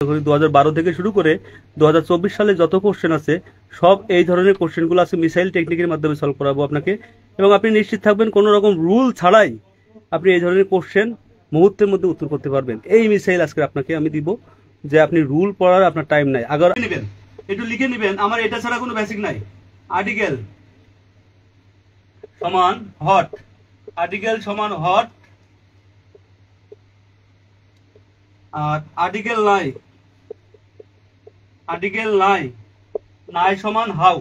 2012 থেকে শুরু করে 2024 সালে যত কোশ্চেন আছে সব এই ধরনের কোশ্চেনগুলো আছে মিসাইল টেকনিকের মাধ্যমে সলভ করাবো আপনাকে, এবং আপনি নিশ্চিত থাকবেন কোনো রকম রুল ছাড়াই আপনি এই ধরনের কোশ্চেন মুহূর্তের মধ্যে উত্তর করতে পারবেন। এই মিসাইল আজকে আপনাকে আমি দিব, যে আপনি রুল পড়ার আপনার টাইম নাই। আগে নেবেন, একটু লিখে নেবেন, আমার এটা ছাড়া কোনো বেসিক নাই। আর্টিকেল সমান হট, আর্টিকেল সমান হট, আর আর্টিকেল নাই, আর্টিকেল নাই, নাই সমান হাউ।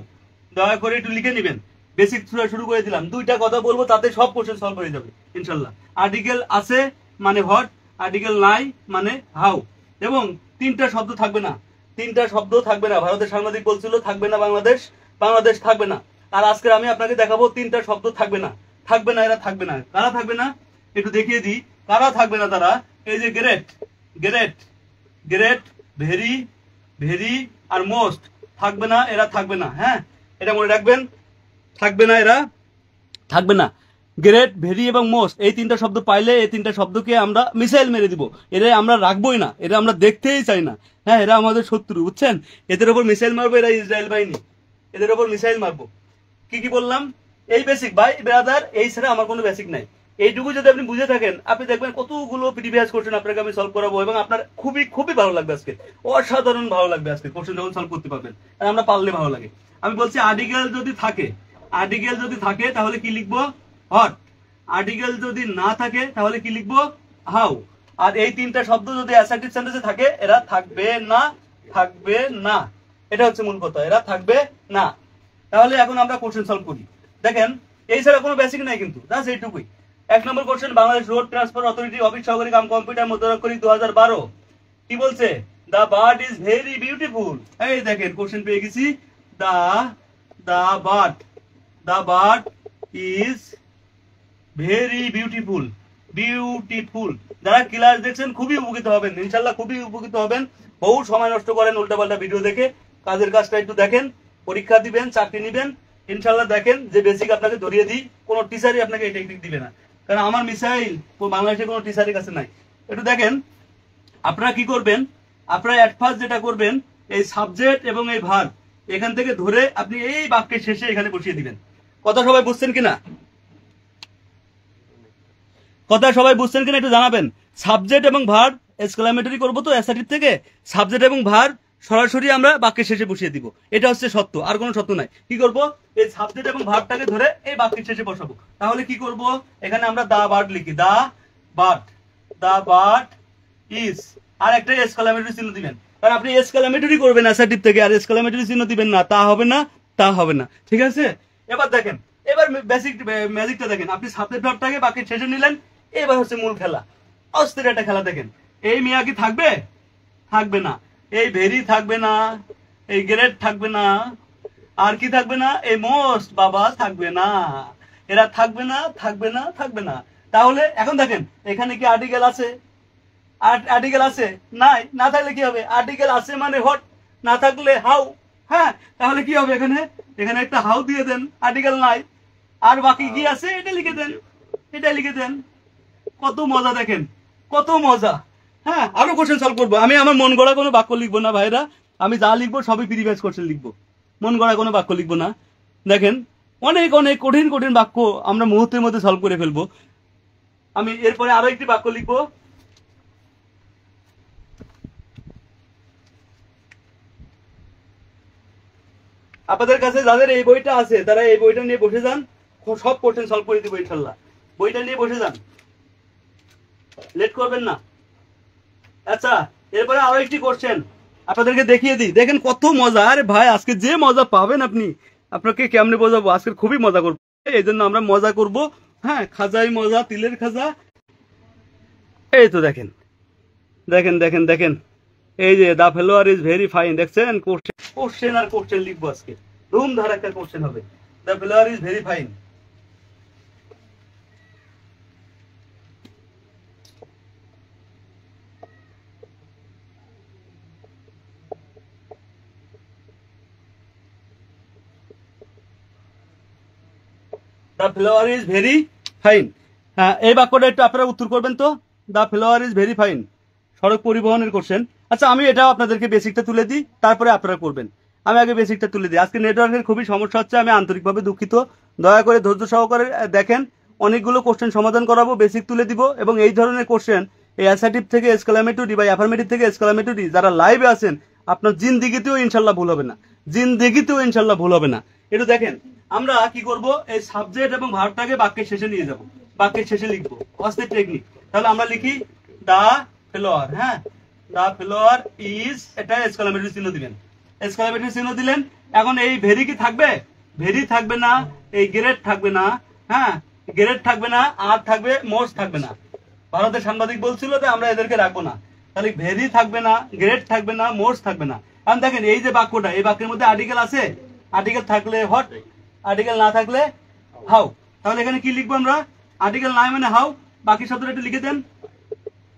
দয়া করে একটু লিখে নেবেন। বেসিক শুরু করে দিলাম, দুইটা কথা বলবো তাতে সব কোশ্চেন সলভ হয়ে যাবে ইনশাল্লাহ। আর্টিকেল আছে মানে হট, আর্টিকেল নাই মানে হাউ, এবং তিনটা শব্দ থাকবে না, তিনটা শব্দ থাকবে না। ভারতের সাংবাদিক বলছিল থাকবে না বাংলাদেশ, বাংলাদেশ থাকবে না। আর আজকে আমি আপনাকে দেখাবো তিনটা শব্দ থাকবে না, থাকবে না, এরা থাকবে না। কারা থাকবে না একটু দেখিয়ে দিই, কারা থাকবে না তারা। এই যে great, great, great, very, very আর মোস্ট থাকবে না, এরা থাকবে না। হ্যাঁ, এটা মনে রাখবেন, থাকবে না, এরা থাকবে না। গ্রেট, ভেরি এবং মোস্ট এই তিনটা শব্দ পাইলে এই তিনটা শব্দকে আমরা মিসাইল মেরে দিব। এরা আমরা রাখবোই না, এরা আমরা দেখতেই চাই না। হ্যাঁ, এরা আমাদের শত্রু, বুঝছেন? এদের ওপর মিসাইল মারবো, এরা ইসরায়েল বাহিনী, এদের ওপর মিসাইল মারবো। কি কি বললাম? এই বেসিক ভাই ব্রাদার, এই ছাড়া আমার কোনো বেসিক নাই। এইটুকু যদি আপনি বুঝে থাকেন, আপনি দেখবেন কতগুলো প্রিভিয়াস কোশ্চেন আপনাকে আমি সলভ করাবো, এবং আপনার খুবই খুবই ভালো লাগবে আজকে, অসাধারণ ভালো লাগবে আজকে কোশ্চেন যখন সলভ করতে পারবেন। আর আমরা পারলে ভালো লাগে। আমি বলছি আর্টিকেল যদি থাকে, আর্টিকেল যদি থাকে তাহলে কি লিখবো? হট। আর্টিকেল যদি না থাকে তাহলে কি লিখবো? হাউ। আর এই তিনটা শব্দ যদি অ্যাসার্টিভ সেন্টেন্সে থাকে, এরা থাকবে না, থাকবে না। এটা হচ্ছে মূল কথা, এরা থাকবে না। তাহলে এখন আমরা কোশ্চেন সলভ করি। দেখেন, এই ছাড়া কোনো বেসিক নাই কিন্তু, জাস্ট এইটুকুই। 1 নম্বর question, Bangladesh road transport authority office সহকারী কাম কম্পিউটার মধ্যরাক্ষরিক 2012 কি বলছে? The bird is very beautiful. এই দেখেন কোশ্চেন পেয়ে গেছি। The the bird, the bird is very beautiful, beautiful. যারা ক্লাস দেখছেন খুবই উপকৃত হবেন ইনশাল্লাহ, খুবই উপকৃত হবেন। বহু সময় নষ্ট করেন উল্টাপাল্টা ভিডিও দেখে, কাজের কাজটা একটু দেখেন। পরীক্ষা দিবেন, চাকরি নিবেন, ইনশাল্লাহ দেখেন যে বেসিক আপনাকে ধরিয়ে দিই। কোনো টিচারই আপনাকে এই টেকনিক দিবে না, কারণ আমার মিসাইল বাংলাদেশে কোনো টিচারের কাছে নাই। একটু দেখেন আপনারা কি করবেন। আপনারা এট ফার্স্ট যেটা করবেন, এই সাবজেক্ট এবং এই ভার্ব এখান থেকে ধরে আপনি এই বাক্যের শেষে এখানে বসিয়ে দিবেন। কথা সবাই বুঝছেন কিনা? কথা সবাই বুঝছেন কিনা একটু জানাবেন। সাবজেক্ট এবং ভার্ব এক্সক্লামেটরি করবো তো অ্যাসার্টিভ থেকে, সাবজেক্ট এবং ভার্ব সরাসরি আমরা বাক্যের শেষে বসিয়ে দিব। এটা হচ্ছে সত্য, আর কোনো সত্য নাই। কি করব? এই সাবজেক্ট এবং ভার্বটাকে ধরে এই বাক্যের শেষে বসাবো। তাহলে কি করব? এখানে আমরা দা বার্ড লিখি, the bird, the bird is, আর একটা এক্সক্লামেটরি চিহ্ন দিবেন, কারণ আপনি এক্সক্লামেটরি করবেন অ্যাসার্টিভ থেকে, আর এক্সক্লামেটরি চিহ্ন দিবেন না, তা হবে না, তা হবে না। ঠিক আছে? এবার দেখেন, এবার বেসিক ম্যাজিকটা দেখেন। আপনি সাবজেক্ট ভার্বটাকে বাক্যের শেষে নিলেন, এবার হচ্ছে মূল খেলা, অস্থির একটা খেলা। দেখেন, এই মিয়া কি থাকবে? থাকবে না। এই ভেরি থাকবে না, এই গ্রেট থাকবে না, আর কি থাকবে না? এই মোস্ট বাবা থাকবে না। এরা থাকবে না, থাকবে না, থাকবে না। তাহলে এখন দেখেন, এখানে কি আর্টিকেল আছে? আর্টিকেল আছে? নাই। না থাকলে কি হবে? আর্টিকেল আছে মানে হট, না থাকলে হাউ। হ্যাঁ, তাহলে কি হবে? এখানে এখানে একটা হাউ দিয়ে দেন, আর্টিকেল নাই। আর বাকি কি আছে এটা লিখে দেন, এটা লিখে দেন। কত মজা দেখেন, কত মজা। হ্যাঁ, আরো কোশ্চেন সলভ করবো। আমি আমার মন গড়া কোনো বাক্য লিখবো না ভাইরা, আমি যা লিখবো সবই প্রিভিয়াস কোশ্চেন লিখবো, মন গড়া কোনো বাক্য লিখবো না। দেখেন, অনেক অনেক কঠিন কঠিন বাক্য আমরা মুহূর্তের মধ্যে সলভ করে ফেলবো। আমি এরপরে আরো একটি বাক্য লিখবো। আপনাদের কাছে যাদের এই বইটা আছে তারা এই বইটা নিয়ে বসে যান, সব কোশ্চেন সলভ করে দিব ইনশাল্লাহ। বইটা নিয়ে বসে যান, লেট করবেন না। আচ্ছা, এরপরে আরো একটি কোশ্চেন আপনাদেরকে দেখিয়ে দিই। দেখেন কত মজা। আরে ভাই, আজকে যে মজা পাবেন আপনি, আপনাকে কেমনে বোঝাবো, আজকে খুবই মজা করবো। এই জন্য আমরা মজা করব। হ্যাঁ, খাজাই মজা, তিলের খাজা। এই তো দেখেন, দেখেন দেখেন দেখেন, এই যে the flower is very fine. দেখছেন, কোশ্চেন আর কোশ্চেন লিখবো আজকে, ধুমধার একটা কোশ্চেন হবে। The flower is very fine. The flower is very fine. হ্যাঁ, এই বাক্যটা একটু আপনারা উত্তর করবেন তো। The flower is very fine, সড়ক পরিবহনের কোশ্চেন। আচ্ছা আমি এটাও আপনাদেরকে বেসিকটা তুলে দিই, তারপরে আপনারা করবেন। আমি আগে বেসিকটা তুলে দিই। আজকে নেটওয়ার্কের খুবই সমস্যা হচ্ছে, আমি আন্তরিকভাবে দুঃখিত। দয়া করে ধৈর্য সহকারে দেখেন। অনেকগুলো কোশ্চেন সমাধান করাবো, বেসিক তুলে দিব, এবং এই ধরনের কোশ্চেন এই অ্যাসার্টিভ থেকে এক্সক্লামেটরি বা অ্যাফার্মেটিভ থেকে এক্সক্লামেটরি যারা লাইভে আছেন, আপনার জিন্দিগিতেও ইনশাল্লাহ ভুল হবে না, জিন্দিগিতেও ইনশাল্লাহ ভুল হবে না। একটু দেখেন, আমরা কি করব, এই সাবজেক্ট এবং ভার্বটাকে বাক্যের শেষে নিয়ে যাব, বাক্যের শেষে লিখবো, অস্তের টেকনিক। তাহলে আমরা লিখি দা ফ্লোয়ার। হ্যাঁ, দা ফ্লোয়ার ইজ, এটা এক্সক্লামেটরি চিহ্ন দিবেন, এক্সক্লামেটরি চিহ্ন দিলেন। এখন এই ভেরি কি থাকবে? ভেরি থাকবে না, এই গ্রেড থাকবে না, হ্যাঁ গ্রেড থাকবে না, আর থাকবে মোস্ট থাকবে না। ভারতের সাংবাদিক বলছিল যে আমরা এদেরকে রাখবো না, তাহলে ভেরি থাকবে না, গ্রেড থাকবে না, মোস্ট থাকবে না। এখন দেখেন এই যে বাক্যটা, এই বাক্যের মধ্যে আর্টিকেল আছে, আর্টিকেল থাকলে হোয়াট, আর্টিকেল না থাকলে হাউ। তাহলে এখানে কি লিখবো আমরা? আর্টিকেল নাই মানে হাউ। বাকি শব্দটা একটু লিখে দেন,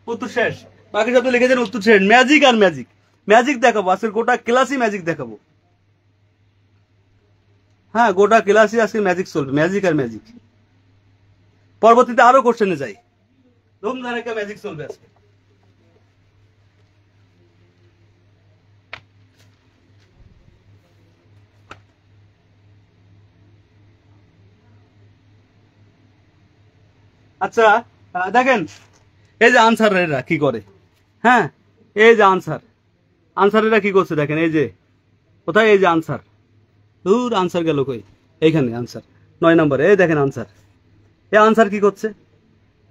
উত্তর শেষ। বাকি শব্দ লিখে দেন, উত্তর শেষ। ম্যাজিক আর ম্যাজিক, ম্যাজিক দেখাবো আজকে, গোটা ক্লাসই ম্যাজিক দেখাবো। হ্যাঁ, গোটা ক্লাসই আজকে ম্যাজিক চলবে, ম্যাজিক আর ম্যাজিক। পরবর্তীতে আরো কোশ্চেনে যাই, ধুমধাম একটা ম্যাজিক চলবে আজকে। আচ্ছা দেখেন, এই যে আনসারেরা কি করে। হ্যাঁ, এই যে আনসারেরা কি করছে দেখেন, এই যে কোথায়, এই যে আনসার, দূর আনসার গেল কই, এইখানে আনসার 9 নম্বরে, এই দেখেন আনসার। এই আনসার কি করছে?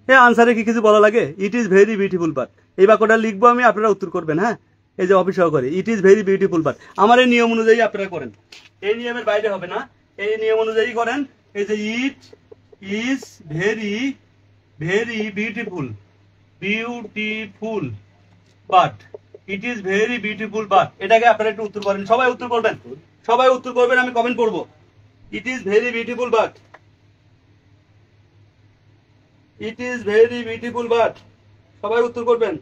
এই আনসারে কি কিছু বলা লাগে? It is very beautiful but, এই বাক্যটা লিখবো আমি, আপনারা উত্তর করবেন। হ্যাঁ, এই যে অফিস সহকারী, it is very beautiful but, আমার এই নিয়ম অনুযায়ী আপনারা করেন, এই নিয়মের বাইরে হবে না, এই নিয়ম অনুযায়ী করেন। এই যে it is very very beautiful, beautiful but, it is very beautiful but, এটাকে আপনারা একটু উত্তর করেন, সবাই উত্তর করবেন, সবাই উত্তর করবেন, আমি কমেন্ট করবো। It is very beautiful but, it is very beautiful but, সবাই উত্তর করবেন।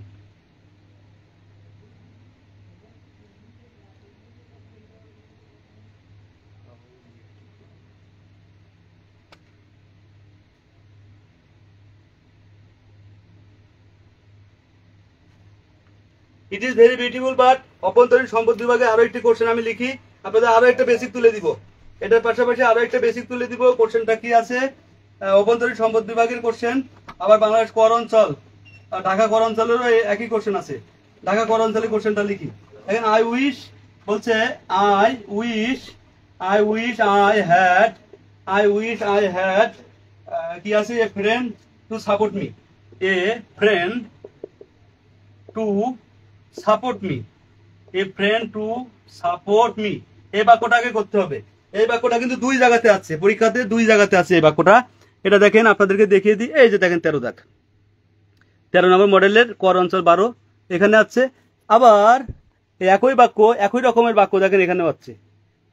It is very beautiful but অভ্যন্তরীণ সম্পদ বিভাগে আরো একটি কোশ্চেন আমি লিখি, আপনাদের আরো একটা বেসিক তুলে দিব, এটার পাশাপাশি আরো একটা বেসিক তুলে দিব। কোশ্চেনটা কি আছে? অভ্যন্তরীণ সম্পদ বিভাগের কোশ্চেন, আবার বাংলাদেশ কর অঞ্চল, ঢাকা কর অঞ্চলেরও একই কোশ্চেন আছে। ঢাকা কর অঞ্চলের কোশ্চেনটা লিখি। দেখেন আই উইশ বলছে, আই উইশ আই হ্যাড কি আছে, এ friend to support me, A friend to support me, A friend to support me. এই বাক্যটাকে করতে হবে। এই বাক্যটা কিন্তু 2 জায়গাতে আছে, পরীক্ষাতে 2 জায়গাতে আছে এই বাক্যটা। এটা দেখেন, আপনাদেরকে দেখিয়ে দিই, এই যে দেখেন 13 দাগ, 13 নম্বর মডেলের কর অঞ্চল 12 এখানে আছে। আবার একই বাক্য, একই রকমের বাক্য দেখেন এখানেও আছে।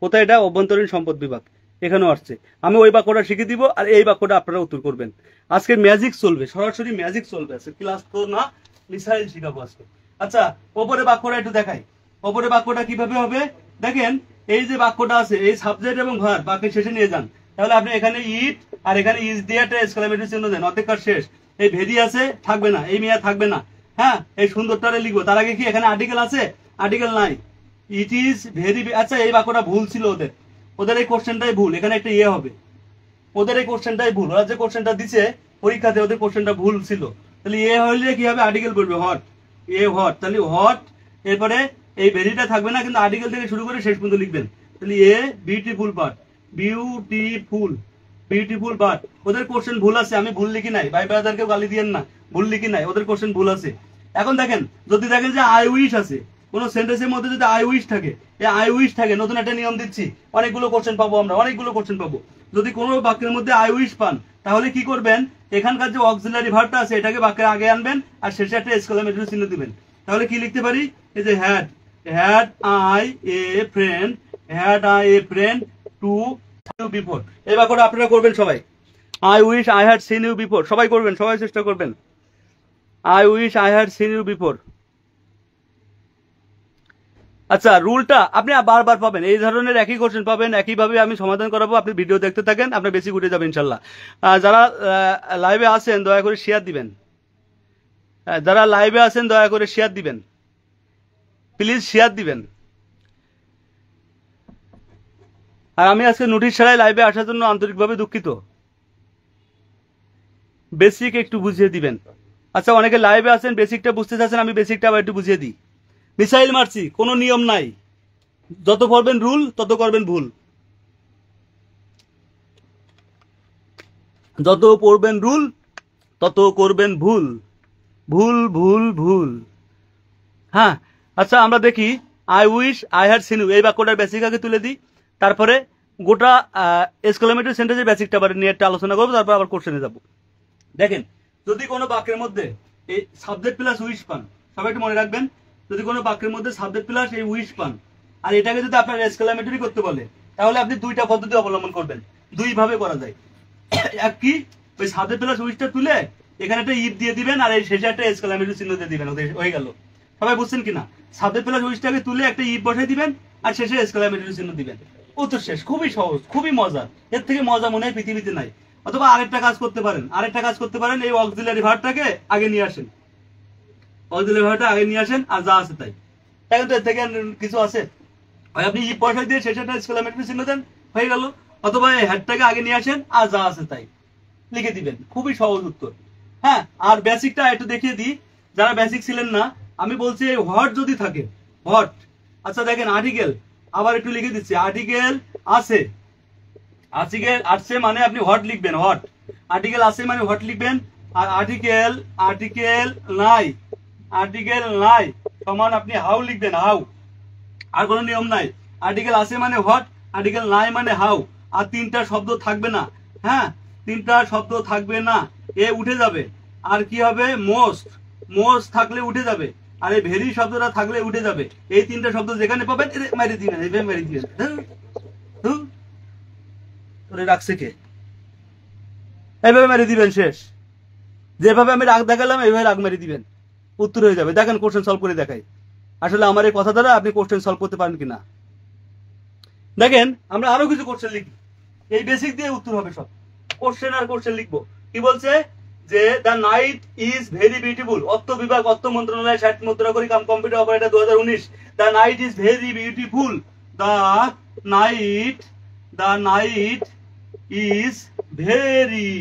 কোথায়? এটা অভ্যন্তরীণ সম্পদ বিভাগ, এখানেও আসছে। আমি ওই বাক্যটা শিখিয়ে দিব, আর এই বাক্যটা আপনারা উত্তর করবেন। আজকে ম্যাজিক চলবে, সরাসরি ম্যাজিক চলবে আজকে, ক্লাস তো না, মিসাইল শিখাবো আজকে। আচ্ছা, ওপরে বাক্যটা একটু দেখাই, ওপরে বাক্যটা কিভাবে হবে দেখেন। এই যে বাক্যটা আছে, এই সাবজেক্ট এবং ভার্ব বাক্যের শেষে নিয়ে যান। তাহলে আপনি এখানে ইট আর এখানে ইজ দিয়ে একটা এক্সক্লামেটরি চিহ্ন দেন, অর্ধেক শেষ। এই ভেরি আছে, থাকবে না, এই মিয়া থাকবে না। হ্যাঁ, এই সুন্দরটারে লিখবো। তার আগে কি এখানে আর্টিকেল আছে? আর্টিকেল নাই, ইট ইজ ভেরি। আচ্ছা, এই বাক্যটা ভুল ছিল ওদের, ওদের এই কোশ্চেনটাই ভুল, এখানে একটা ইয়ে হবে, ওদের এই কোশ্চেনটাই ভুল। ওরা যে কোশ্চেনটা দিছে পরীক্ষাতে, ওদের কোশ্চেনটা ভুল ছিল। তাহলে এ হইলে কি হবে? আর্টিকেল বলবে হট, এ হট, তাহলে হট, এরপরে এই ভেরিটা থাকবে না, কিন্তু আর্টিকেল থেকে শুরু করে শেষ পর্যন্ত লিখবেন। তাহলে a beautiful but, beautiful, beautiful but. ওদের কোশ্চেন ভুল আছে, আমি ভুল লিখি নাই, ভাই ব্রাদারকেও গালি দিয়েন না, ভুল লিখি নাই, ওদের কোশ্চেন ভুল আছে। এখন দেখেন, যদি দেখেন যে আই উইশ আছে, কোন সেন্টেন্সের মধ্যে যদি আই উইশ থাকে, এই আই উইশ থাকে, নতুন একটা নিয়ম দিচ্ছি, অনেকগুলো কোশ্চেন পাবো আমরা, অনেকগুলো কোশ্চেন পাবো। যদি কোনো বাক্যের মধ্যে আই উইশ পান, তাহলে কি করবেন? এখানকার যে অক্সিলারি ভার্বটা আছে এটাকে বাক্যের আগে আনবেন, আর শেষে একটা এক্সক্লামেটরি চিহ্ন দিবেন। তাহলে কি লিখতে পারি? এই যে had, had I a friend, had I a friend to before. এই বাক্যটা আপনারা করবেন সবাই। I wish I had seen you before, সবাই করবেন, সবাই চেষ্টা করবেন। I wish I had seen you before. আচ্ছা, রুলটা আপনি বারবার পাবেন, এই ধরনের একই কোশ্চেন পাবেন, একইভাবে আমি সমাধান করাবো। আপনি ভিডিও দেখতে থাকেন, আপনার বেশি উঠে যাবে ইনশাল্লাহ। যারা লাইভে আছেন দয়া করে শেয়ার দিবেন, যারা লাইভে আছেন দয়া করে শেয়ার দিবেন, প্লিজ শেয়ার দিবেন। আর আমি আজকে নোটিশ ছাড়াই লাইভে আসার জন্য আন্তরিকভাবে দুঃখিত। বেসিক একটু বুঝিয়ে দিবেন। আচ্ছা, অনেকে লাইভে আছেন, বেসিকটা বুঝতে চাচ্ছেন, আমি বেসিকটা আবার একটু বুঝিয়ে দিই। মিসাইল মারছি, কোনো নিয়ম নাই, যত করবেন রুল তত করবেন ভুল, যত পড়বেন রুল তত করবেন ভুল, ভুল ভুল ভুল। হ্যাঁ, আচ্ছা আমরা দেখি I wish I had seen you, এই বাক্যটার বেসিক আগে তুলে দিই, তারপরে গোটা এক্সক্লেমেটরি সেন্টেন্সের বেসিকটা আবার নিয়ে একটা আলোচনা করবো, তারপর আবার কোশ্চেনে যাব। দেখেন, যদি কোনো বাক্যের মধ্যে এই সাবজেক্ট প্লাস উইশ পান, সবাই একটু মনে রাখবেন, যদি কোনো বাক্যের মধ্যে সাবজেক্ট প্লাস এই উইশ পান, আর এটাকে যদি আপনার এক্সক্লেমেটরি করতে বলে, তাহলে আপনি দুইটা পদ্ধতি অবলম্বন করবেন। দুই ভাবে করা যায়। এক কি, ওই সাবজেক্ট প্লাস উইশটা তুলে এখানে একটা ইফ দিয়ে দিবেন, আর এই শেষে একটা এক্সক্লেমেটরি চিহ্ন দিয়ে দিবেন, হয়ে গেল। সবাই বুঝছেন কিনা? সাবজেক্ট প্লাস উইশটাকে তুলে একটা ইফ বসাই দিবেন, আর শেষে এক্সক্লেমেটরি চিহ্ন দিবেন, উত্তর শেষ। খুবই সহজ, খুবই মজার, এর থেকে মজা মনে হয় পৃথিবীতে নাই। অথবা আরেকটা কাজ করতে পারেন, এই অক্সিলারি ভার্বটাকে আগে নিয়ে আসেন, অক্সিলারি ভার্বটা আগে নিয়ে আসেন, আর যা আছে তাই। এখন তো এর থেকে কিছু আছে? হয় আপনি ইফ বসাই দিয়ে শেষে একটা এক্সক্লেমেটরি চিহ্ন দেন, হয়ে গেল। অথবা এই হেডটাকে আগে নিয়ে আসেন, আর যা আছে তাই লিখে দিবেন, খুবই সহজ উত্তর। হ্যাঁ, আর বেসিকটা একটু দেখিয়ে দিই যারা বেসিক ছিলেন না। আমি বলছি হোয়াট যদি থাকে, হোয়াট। আচ্ছা দেখেন, আর্টিকেল আবার একটু লিখে দিচ্ছি, আর্টিকেল আছে, আর্টিকেল আসছে মানে আপনি হোয়াট লিখবেন, হোয়াট। আর্টিকেল আছে মানে হোয়াট লিখবেন। আর আর্টিকেল আর্টিকেল নাই, আর্টিকেল নাই সমান আপনি হাউ লিখবেন, হাউ। আর কোনো নিয়ম নাই। আর্টিকেল আছে মানে হোয়াট, আর্টিকেল নাই মানে হাউ। আর তিনটা শব্দ থাকবে না। হ্যাঁ, তিনটা শব্দ থাকবে না, এ উঠে যাবে। আর কি হবে? মোস্ট, মোস্ট থাকলে উঠে যাবে, আর এই ভেরি শব্দটা থাকলে উঠে যাবে। এই তিনটা শব্দ যেখানে পাবেন মেরে দিবেন, এইভাবে মেরে দিবেন। তোরে রাখছে কে? এইভাবে মেরে দিবেন, শেষ। যেভাবে আমি রাগ দেখালাম এইভাবে রাগ মেরে দিবেন, উত্তর হয়ে যাবে। দেখেন কোশ্চেন সলভ করে দেখাই, আসলে আমার এই কথা দ্বারা আপনি কোশ্চেন সলভ করতে পারেন কিনা। দেখেন, আমরা আরো কিছু কোশ্চেন লিখি, এই বেসিক দিয়ে উত্তর হবে সব। কোশ্চেন আর কোশ্চেন লিখবো। কি বলছে? যে the night is very beautiful, অর্থ বিভাগ, অর্থ মন্ত্রণালয়, 60 মুদ্রাকরি cum computer operator 2019। The night is very beautiful, the night, the night is very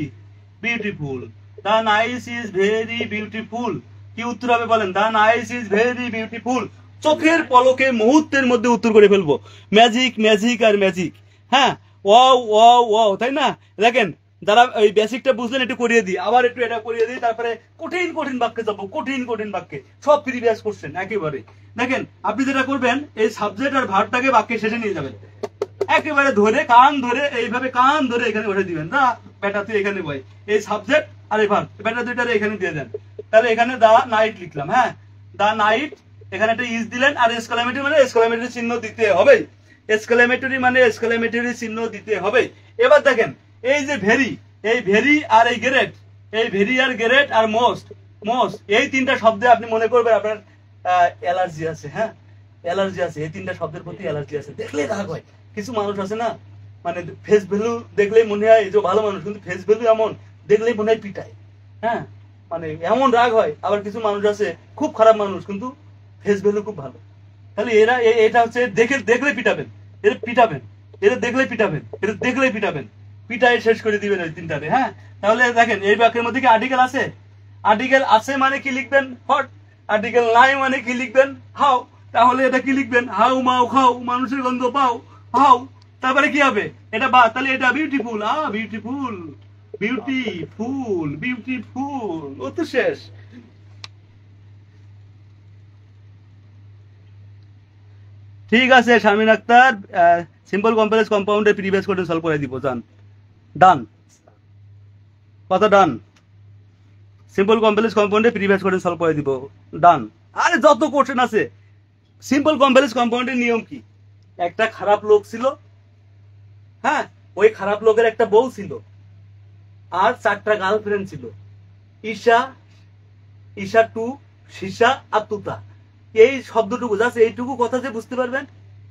beautiful, the night is very beautiful. কি উত্তর হবে বলেন? The night is very beautiful. চোখের পলকে মুহূর্তের মধ্যে উত্তর করে ফেলবো। ম্যাজিক, ম্যাজিক আর ম্যাজিক। হ্যাঁ, ওয়াও ওয়াও ওয়াও, তাই না? দেখেন, যারা ওই বেসিকটা বুঝলেন একটু করিয়ে দিই, আবার একটু এটা করিয়ে দিই, তারপরে কঠিন কঠিন বাক্যে যাবো, কঠিন কঠিন বাক্যে, সব প্রিভিয়াস কোশ্চেন একেবারে। দেখেন, আপনি যেটা করবেন, এই সাবজেক্ট আর ভার্বটাকে বাক্যের শেষে নিয়ে যাবেন, একেবারে ধরে কান ধরে, এইভাবে কান ধরে এখানে বসে দিবেন। না বেটা তুই এখানে বই, এই সাবজেক্ট আর এই ভার্ব, বেটা দুইটারে এখানে দিয়ে দেন। তাহলে এখানে দা নাইট লিখলাম, হ্যাঁ, দা নাইট, এখানে একটা ইজ দিলেন, আর এক্সক্লেমেটরি মানে এক্সক্লেমেটরি চিহ্ন দিতে হবে, এক্সক্লেমেটরি মানে এক্সক্লেমেটরি চিহ্ন দিতে হবে। এবার দেখেন, এই যে ভেরি, এই ভেরি আর এই গ্রেট, এই very are great R most, most, এই তিনটা শব্দে আপনি মনে করবেন আপনার অ্যালার্জি আছে। হ্যাঁ, অ্যালার্জি আছে, এই তিনটা শব্দের প্রতি অ্যালার্জি আছে। দেখলে রাগ হয়। কিছু মানুষ আছে না, মানে ফেস ভ্যালু দেখলেই মনে হয় যে ভালো মানুষ, কিন্তু ফেস ভ্যালু এমন দেখলেই মনে হয় পিটায়। হ্যাঁ, মানে এমন রাগ হয়। আবার কিছু মানুষ আছে খুব খারাপ মানুষ, কিন্তু ফেস ভ্যালু খুব ভালো। তাহলে এরা এটা হচ্ছে দেখলে পিটাবেন, এরা পিটাবেন, এরা দেখলে পিটাবেন, এরা দেখলে পিটাবেন, পিটাই শেষ করে দিবেন ওই তিনটাতে। হ্যাঁ, তাহলে দেখেন, এই বাক্যের মধ্যে কি আর্টিকেল আছে? আর্টিকেল আছে মানে কি লিখবেন? হোয়াট। আর্টিকেল নাই মানে কি লিখবেন? হাউ। তাহলে এটা কি লিখবেন? হাউ মাউ খাও, মানুষের গন্ধ পাও, হাউ। তারপরে কি হবে? এটা বা, তাহলে এটা বিউটিফুল, বিউটিফুল, বিউটিফুল, বিউটিফুল, ও তো শেষ। ঠিক আছে শারমিন আক্তার, সিম্পল কমপ্লেক্স কম্পাউন্ডের প্রিভিয়াস কোশ্চেন সলভ করে দিব, জান। ডান, কথা ডান। সিম্পল কমপ্লেক্স কম্পাউন্ডের প্রিভিয়াস কোশ্চেন সলভ করে দিব, ডান। আরে যত কোশ্চেন আছে, সিম্পল কমপ্লেক্স কম্পাউন্ডের নিয়ম কি? একটা খারাপ লোক ছিল, হ্যাঁ, ওই খারাপ লোকের একটা বউ ছিল, আর 4টা গার্লফ্রেন্ড ছিল, ঈশা, ঈশা টু, সীসা আর তুতা। এই শব্দটুকু, জাস্ট এইটুকু কথা যে বুঝতে পারবেন,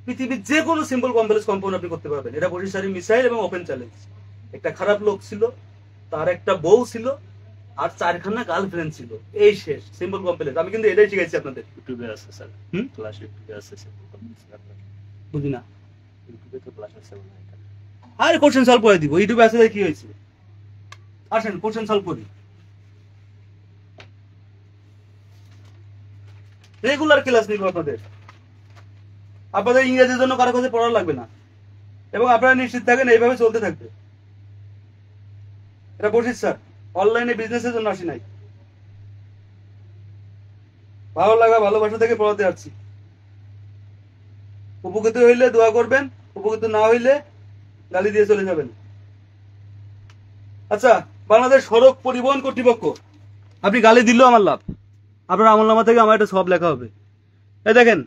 পৃথিবীর যে কোনো সিম্পল কমপ্লেক্স কম্পাউন্ড আপনি করতে পারবেন। এটা বরিশালী মিসাইল এবং ওপেন চ্যালেঞ্জ। একটা খারাপ লোক ছিল, তার একটা বউ ছিল, আর 4খানা গার্লফ্রেন্ড ছিল, এই শেষ, সিম্পল কমপ্লেক্স। আমি কিন্তু এটাই শিখাইছি আপনাদের। ইউটিউবে আছে স্যার, ক্লাস ইউটিউবে আছে স্যার, বুঝি না, ইউটিউবে তো ক্লাস আছে বলে এটা। আরে কোশ্চেন সলভ করে দিব, ইউটিউবে আছে কি হয়েছে, আসেন কোশ্চেন সলভ করি। রেগুলার ক্লাস নিব আপনাদের, আপনাদের ইংরেজির জন্য কারো কাছে পড়া লাগবে না, এবং আপনারা নিশ্চিত থাকেন এইভাবে চলতে থাকবে। এটা বসিস স্যার, অনলাইনে বিজনেসের জন্য আসি নাই, ভালো লাগা ভালোবাসা থেকে পড়াতে আসছি। উপকৃত হইলে দোয়া করবেন, উপকৃত না হইলে গালি দিয়ে চলে যাবেন। আচ্ছা, বাংলাদেশ সড়ক পরিবহন কর্তৃপক্ষ, আপনি গালি দিলেও আমার লাভ, আপনার আমলনামা থেকে আমার একটা সব লেখা হবে। এই দেখেন,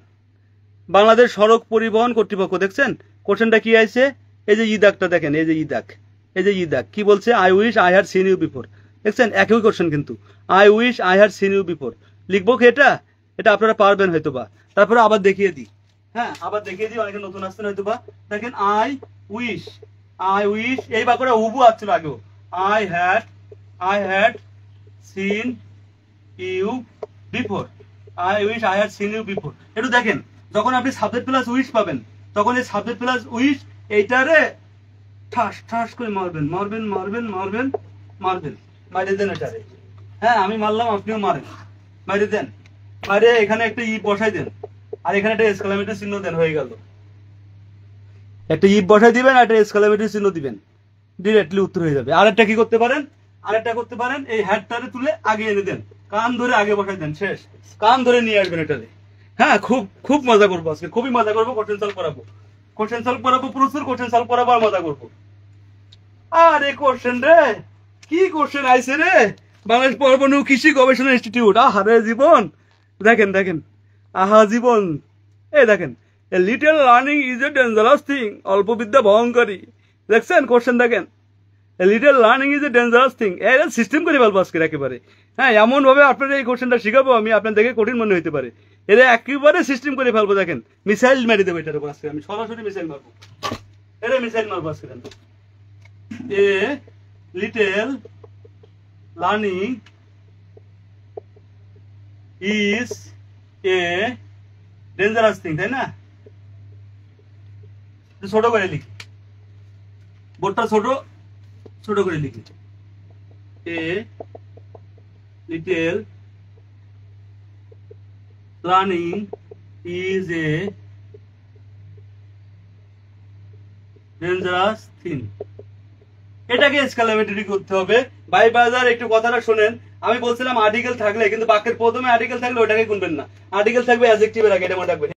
বাংলাদেশ সড়ক পরিবহন কর্তৃপক্ষ, দেখছেন কোশ্চেনটা কি আছে? এই যে ইদাকটা দেখেন, এই যে ইদাক, এই যে ইদাক কি বলছে? I wish I had seen you before. দেখছেন একই কোশ্চেন কিন্তু, I wish I had seen you before. লিখবো কি এটা? এটা আপনারা পারবেন হয়তো বা। তারপরে আবার দেখিয়ে দিই, হ্যাঁ আবার দেখিয়ে দিই, অনেকে নতুন আসছেন হয়তো বা। দেখেন আই উইশ, এই বাক্যটা হুবু আসছিল আগেও, I had seen you before, I wish I had seen you before. একটু দেখেন, যখন আপনি সাবজেক্ট প্লাস উইশ পাবেন, তখন এই সাবজেক্ট প্লাস উইশ এইটারে ঠাস ঠাস করে মারবেন, মারিয়ে দেন এটারে। হ্যাঁ আমি মারলাম, আপনিও মারেন, মারিয়ে দেন, মারে এখানে একটা ই বসাই দেন, আর এখানে একটা এক্সক্লামেটরি চিহ্ন দেন, হয়ে গেল। একটা ই বসাই দিবেন আর একটা এক্সক্লামেটরি চিহ্ন দিবেন, ডিরেক্টলি উত্তর হয়ে যাবে। আরেকটা কি করতে পারেন? এই হ্যাডটারে তুলে আগে এনে দেন, কান ধরে আগে বসাই দেন, শেষ। কান ধরে নিয়ে আসবেন এটারে। হ্যাঁ খুব মজা করবো আজকে, খুবই মজা করবো, কোশ্চেন সলভ করাবো, প্রচুর কোশ্চেন সলভ করাবো, আর মজা করবো। আরে কোশ্চেন রে, কি কোশ্চেন আইছে রে! বাংলাদেশ পর্বনু কৃষি গবেষণা ইনস্টিটিউট, আহারে জীবন, দেখেন আহা জীবন। এই দেখেন, a little learning is a dangerous thing, অল্প বিদ্যা ভয়ঙ্করী। দেখছেন কোশ্চেন দেখেন, little learning is a dangerous thing. এর সিস্টেম করে ফেলবো আজকে একেবারে। হ্যাঁ এমন ভাবে আপনাদের এই কোশ্চেনটা শিখাবো আমি, আপনার দেখে কঠিন মনে হতে পারে, এরা একেবারে সিস্টেম করে ফেলবো। দেখেন মিসাইল মেরে দেবো এটার উপর আজকে, আমি সরাসরি মিসাইল মারবো, মিসাইল মারবো আজকে। A little learning is a dangerous thing, তাই না? ছোট করে লিখি, বোর্ডটা ছোট করে লিখি, a little learning is a dangerous thing. এটাকে এক্সক্লামেটরি করতে হবে। ভাই বাজার একটু কথাটা শোনেন, আমি বলছিলাম আর্টিকেল থাকলে, কিন্তু বাক্যের প্রথমে আর্টিকেল থাকলে ওটাকে গুনবেন না, আর্টিকেল থাকবে অ্যাডজেক্টিভের আগে, এটা মনে রাখবেন।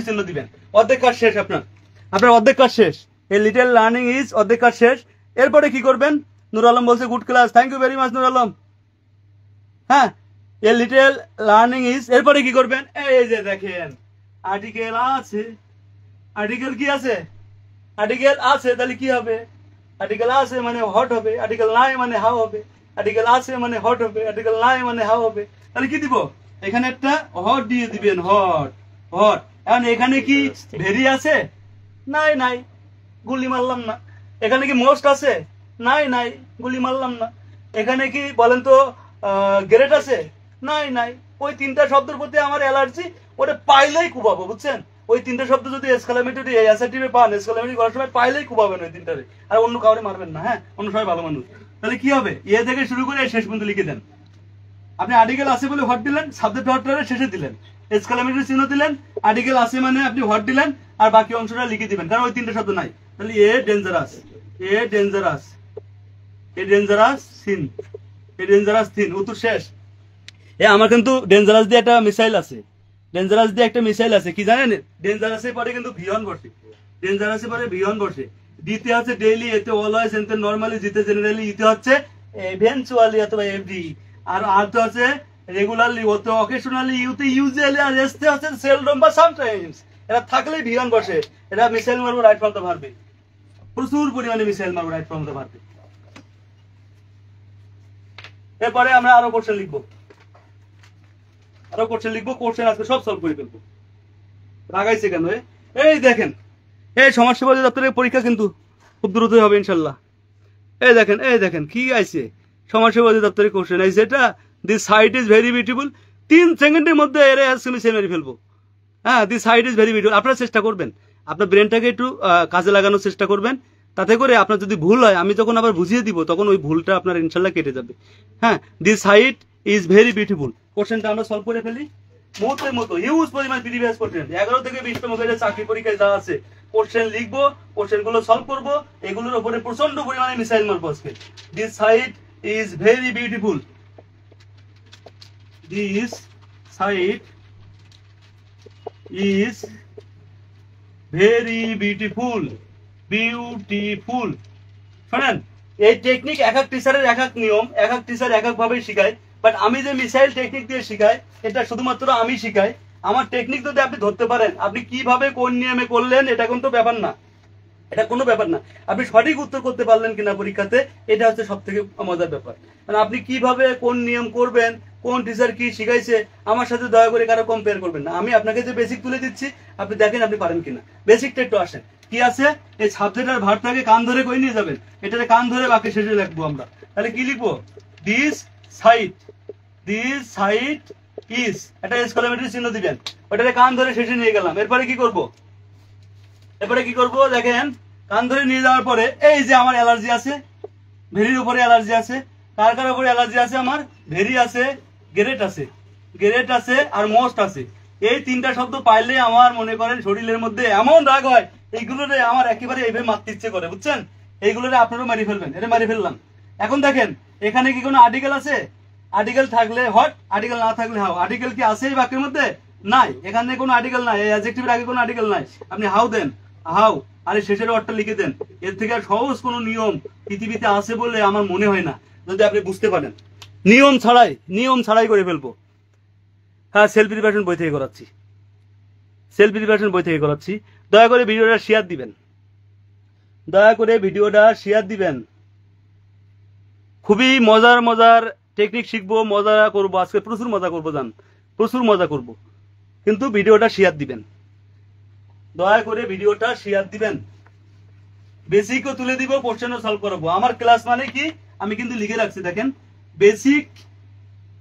চিহ্ন দিবেন, অর্ধেক কাজ শেষ, আপনার অর্ধেক কাজ শেষ। এই লিটল লার্নিং ইজ অর্ধেক কাজ শেষ। এরপরে কি করবেন? নূর আলম বলছে good class, thank you very much Nur Alam. হ্যাঁ এ লিটল লার্নিং ইজ, এরপরে কি করবেন? এই যে দেখেন আর্টিকেল আছে, আর্টিকেল কি আছে? আর্টিকেল আছে, তাহলে কি হবে? আর্টিকেল আছে মানে হট হবে, আর্টিকেল নাই মানে হাউ হবে, আর্টিকেল আছে মানে হট হবে, আর্টিকেল নাই মানে হাউ হবে। তাহলে কি দিব? এখানে একটা হট দিয়ে দিবেন, হট। এখন এখানে কি ভেরি আছে? নাই, গুলি মারলাম না। এখানে কি মোস্ট আছে? নাই, গুলি মারলাম না। এখানে কি বলেন তো গ্রেট আছে? নাই। ওই তিনটা শব্দের প্রতি আমার অ্যালার্জি, ওটা পাইলেই কুবাবো, বুঝছেন? ওই তিনটা শব্দ যদি এক্সক্লামেটরি অ্যাসার্টিভে পান, এক্সক্লামেটরি করার সময় পাইলেই কুবাবেন ওই তিনটারে, আর অন্য কাউরে মারবেন না। হ্যাঁ অন্য সবাই ভালো মানুষ। তাহলে কি হবে? এ থেকে শুরু করে শেষ পর্যন্ত লিখে দেন। আপনি আর্টিকেল আছে বলে হট দিলেন, সাবজেক্ট হটটারে শেষে দিলেন, এক্সক্লামেটরি চিহ্ন দিলেন, আর্টিকেল আছে মানে আপনি হট দিলেন, আর বাকি অংশটা লিখে দিবেন, কারণ ওই তিনটা শব্দ নাই। তাহলে এ ডেঞ্জারাস সিন, উত্তর শেষ। আমার কিন্তু ডেঞ্জারাস দিয়ে একটা মিসাইল আছে, কি জানেন? ডেঞ্জারাসের পরে কিন্তু ভিয়ন বসে, ডিতে আছে ডেইলি, এতে অলওয়েজ, এতে নরমালি, জিতে জেনারেলি, ইতে হচ্ছে ইভেন্চুয়ালি অথবা এভরি, আর তো আছে রেগুলারলি, ও তো অকেশনালি, ইউতে ইউজুয়ালি, আর এসতে হচ্ছে সেলডম বা সামটাইমস। এটা থাকলেই ভিয়ন বসে, এটা মিসাইল মারবো রাইট ফ্রম দ্য ভার্বে, প্রচুর পরিমাণে মিসাইল মারবো রাইট ফ্রম দ্য ভার্বে। এরপরে আমরা আরো কোশ্চেন লিখবো, কোশ্চেন আজকে সব সলভ করে ফেলবো। রাগাইছে কেন? এই দেখেন, এই সমাজসেবা দপ্তরের পরীক্ষা কিন্তু খুব দ্রুতই হবে ইনশাল্লাহ। এই দেখেন কি আইছে, সমাজসেবা অধিদপ্তরের কোশ্চেন এই যেটা this sight is very beautiful, 3 সেকেন্ডের মধ্যে এর আমি সেমারি ফেলবো। হ্যাঁ, this sight is very beautiful. আপনারা চেষ্টা করবেন, আপনার ব্রেনটাকে একটু কাজে লাগানোর চেষ্টা করবেন, তাতে করে আপনার যদি ভুল হয় আমি যখন আবার বুঝিয়ে দিব তখন ওই ভুলটা আপনার ইনশাল্লাহ কেটে যাবে। হ্যাঁ, this sight is very beautiful. কোশ্চেনটা আমরা সলভ করে ফেলি মুহূর্তের মতো। হিউজ পরিমাণ প্রিভিয়াস কোশ্চেন 11 থেকে 20 মধ্যে চাকরি পরীক্ষায় যা আছে কোশ্চেন লিখবো, কোশ্চেনগুলো সলভ করবো, এগুলোর উপরে প্রচন্ড পরিমাণে মিসাইল মারবো আজকে। This sight is very beautiful, this sight is very beautiful, beautiful. শোনেন, এই টেকনিক এক এক টিচারের এক এক নিয়ম, এক এক টিচার এক এক ভাবে শিখায়, বাট আমি যে মিসাইল টেকনিক দিয়ে শিখাই এটা শুধুমাত্র আমি শিখাই। আমার টেকনিক যদি আপনি ধরতে পারেন, আপনি কিভাবে কোন নিয়মে করলেন এটা কিন্তু ব্যাপার না, এটা কোনো ব্যাপার না, আপনি সঠিক উত্তর করতে পারলেন কিনা পরীক্ষাতে, এটা হচ্ছে সব থেকে মজার ব্যাপার। মানে আপনি কিভাবে কোন নিয়ম করবেন, কোন টিচার কি শিখাইছে, আমার সাথে দয়া করে কারো কম্পেয়ার করবেন না। আমি আপনাকে যে বেসিক তুলে দিচ্ছি আপনি দেখেন আপনি পারেন কিনা। বেসিকটা একটু আসেন, কি আছে এই সাবজেক্টের ভার্বটাকে কান ধরে কই নিয়ে যাবেন, এটাকে কান ধরে বাকি শেষে লিখবো আমরা। তাহলে কি লিখবো? This sight, this sight is, একটা এক্সক্লেমেটরি চিহ্ন দিবেন, ওটাকে কান ধরে শেষে নিয়ে গেলাম। এরপরে কি করব? এরপরে কি করব দেখেন, কান ধরে নিয়ে যাওয়ার পরে এই যে আমার অ্যালার্জি আছে, ভেরির উপরে অ্যালার্জি আছে, কার কার উপরে অ্যালার্জি আছে? আমার ভেরি আছে, গ্রেট আছে, গ্রেট আছে আর মোস্ট আছে। এই 3টা শব্দ পাইলে আমার মনে করেন শরীরের মধ্যে এমন রাগ হয়, এইগুলোরে আমার একেবারে এইভাবে মারতে ইচ্ছে করে, বুঝছেন? এইগুলোরে আপনারও মারি ফেলবেন, এটা মারি ফেললাম। এখন দেখেন এখানে কি কোনো আর্টিকেল আছে? আর্টিকেল থাকলে হোয়াট, আর্টিকেল না থাকলে হাউ। আর্টিকেল কি আছে এই বাক্যের মধ্যে? নাই, এখানে কোনো আর্টিকেল নাই, এই অ্যাডজেক্টিভের আগে কোনো আর্টিকেল নাই। আপনি হাউ দেন, হাউ, আরে শেষের ওয়ার্ডটা লিখে দেন। এর থেকে আর সহজ কোনো নিয়ম পৃথিবীতে আছে বলে আমার মনে হয় না, যদি আপনি বুঝতে পারেন। নিয়ম ছাড়াই করে ফেলবো। হ্যাঁ, সেলফ প্রিপারেশন বই থেকে করাচ্ছি, সেলফ প্রিপারেশন বই থেকে করাচ্ছি। দয়া করে ভিডিওটা শেয়ার দিবেন, দয়া করে ভিডিওটা শেয়ার দিবেন। খুবই মজার মজার টেকনিক শিখবো, মজা করবো আজকে, প্রচুর মজা করবো, জান প্রচুর মজা করব। কিন্তু ভিডিওটা শেয়ার দিবেন, দয়া করে ভিডিওটা শেয়ার দিবেন। বেসিকও তুলে দিব, কোশ্চেনও সলভ করাবো। আমার ক্লাস মানে কি আমি কিন্তু লিখে রাখছি, দেখেন বেসিক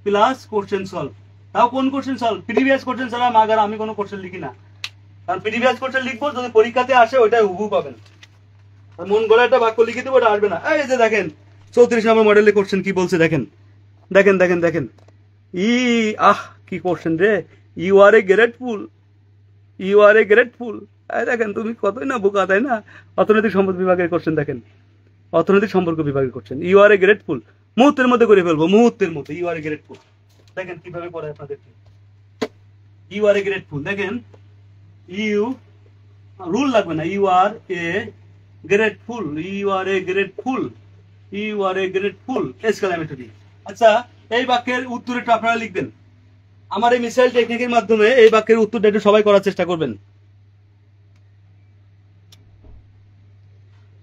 প্লাস কোশ্চেন সলভ। তাও কোন কোশ্চেন সলভ? প্রিভিয়াস কোশ্চেন ছাড়া মাগার আমি কোনো কোশ্চেন লিখি না, কারণ প্রিভিয়াস কোশ্চেন লিখবো যদি পরীক্ষাতে আসে ওইটাই হুবহু পাবেন। মন গড়া একটা বাক্য লিখে দেবো, ওটা আসবে না। এই যে দেখেন 34 নম্বর মডেলের কোশ্চেন কি বলছে দেখেন, দেখেন দেখেন দেখেন। কি কোশ্চেন রে, you are a grateful, you are a grateful. দেখেন তুমি কতই না বোকা, তাই না? অর্থনৈতিক সম্পদ বিভাগের কোশ্চেন দেখেন, অর্থনৈতিক সম্পর্ক বিভাগের question. You are a grateful, মুহূর্তের মধ্যে করে ফেলবো, মুহূর্তের মধ্যে। ইউ আর এ গ্রেটফুল, দেখেন কিভাবে পড়ে আপনাদেরকে। ইউ আর এ গ্রেটফুল, দেখেন ইউ, রুল লাগবে না, you are a grateful, you are a grateful, you are a grateful exclamatory. আচ্ছা, এই বাক্যের উত্তরটা আপনারা লিখবেন। আমার এই মিসাইল টেকনিকের মাধ্যমে এই বাক্যের উত্তরটা একটু সবাই করার চেষ্টা করবেন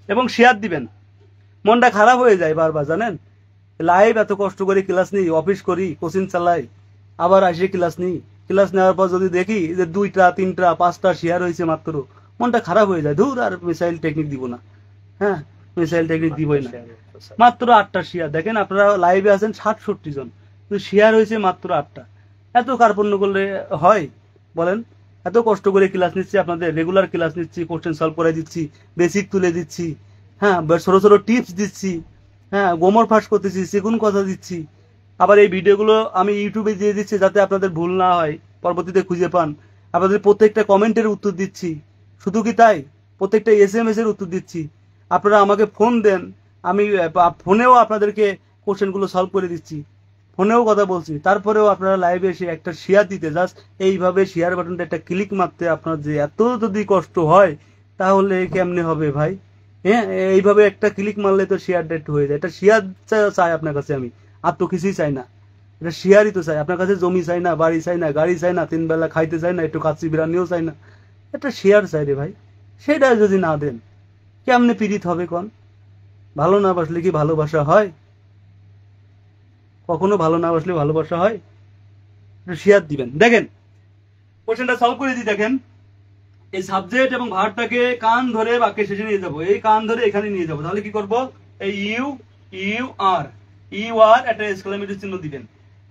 এবং শেয়ার দিবেন। মনটা খারাপ হয়ে যায় বারবার, জানেন? লাইভ এত কষ্ট করে ক্লাস নিই, অফিস করি, কোচিং চালাই, আবার আসে ক্লাস নিই, ক্লাস নেওয়ার পর যদি দেখি যে 2টা 3টা 5টা শেয়ার হয়েছে মাত্র, মনটা খারাপ হয়ে যায়। ধুর, আর মিসাইল টেকনিক দিব না। হ্যাঁ, মিসাইল টেকনিক দিবই না। মাত্র 8টা শেয়ার, দেখেন আপনারা লাইভে আছেন 67 জন, কিন্তু শেয়ার হয়েছে মাত্র 8টা। এত কার্পণ্য করলে হয় বলেন? এত কষ্ট করে ক্লাস নিচ্ছি, আপনাদের রেগুলার ক্লাস নিচ্ছি, কোশ্চেন সলভ করে দিচ্ছি, বেসিক তুলে দিচ্ছি, হ্যাঁ ছোট ছোট টিপস দিচ্ছি, হ্যাঁ গোমর ফাঁস করতেছি, সেগুন কথা দিচ্ছি। আবার এই ভিডিওগুলো আমি ইউটিউবে দিয়ে দিচ্ছি যাতে আপনাদের ভুল না হয়, পরবর্তীতে খুঁজে পান। আপনাদের প্রত্যেকটা কমেন্টের উত্তর দিচ্ছি। শুধু কি তাই, প্রত্যেকটা SMS এর উত্তর দিচ্ছি। আপনারা আমাকে ফোন দেন, আমি ফোনেও আপনাদেরকে কোশ্চেনগুলো সলভ করে দিচ্ছি, ফোনেও কথা বলছি। তারপরেও আপনারা লাইভে এসে একটা শেয়ার দিতে, জাস্ট এইভাবে শেয়ার বাটনটা একটা ক্লিক মারতে আপনার যে এত যদি কষ্ট হয় তাহলে কেমনে হবে ভাই? হ্যাঁ, এইভাবে একটা ক্লিক মারলে তো শেয়ার ডেট হয়ে যায়। এটা শেয়ার চাই আপনার কাছে, আমি আর তো কিছুই চাই না, এটা শেয়ারই তো চাই আপনার কাছে। জমি চাই না, বাড়ি চাই না, গাড়ি চাই না, 3 বেলা খাইতে চাই না, একটু কাচ্চি বিরিয়ানিও চাই না, একটা শেয়ার চাই রে ভাই। সেটা যদি না দেন কেমনে পীড়িত হবে কোন? ভালো না বাসলে কি ভালোবাসা হয়? কখনো ভালো না বাসলে ভালোবাসা হয়? শেয়ার দিবেন। দেখেন কোশ্চেনটা সলভ করে দিই। দেখেন এই সাবজেক্ট এবং ভার্বটাকে কান ধরে বাক্যের শেষে নিয়ে যাবো, এই কান ধরে এখানে নিয়ে যাবো। তাহলে কি করব? এই you, you are, you are একটা এক্সক্লেমেটরি চিহ্ন দিবেন।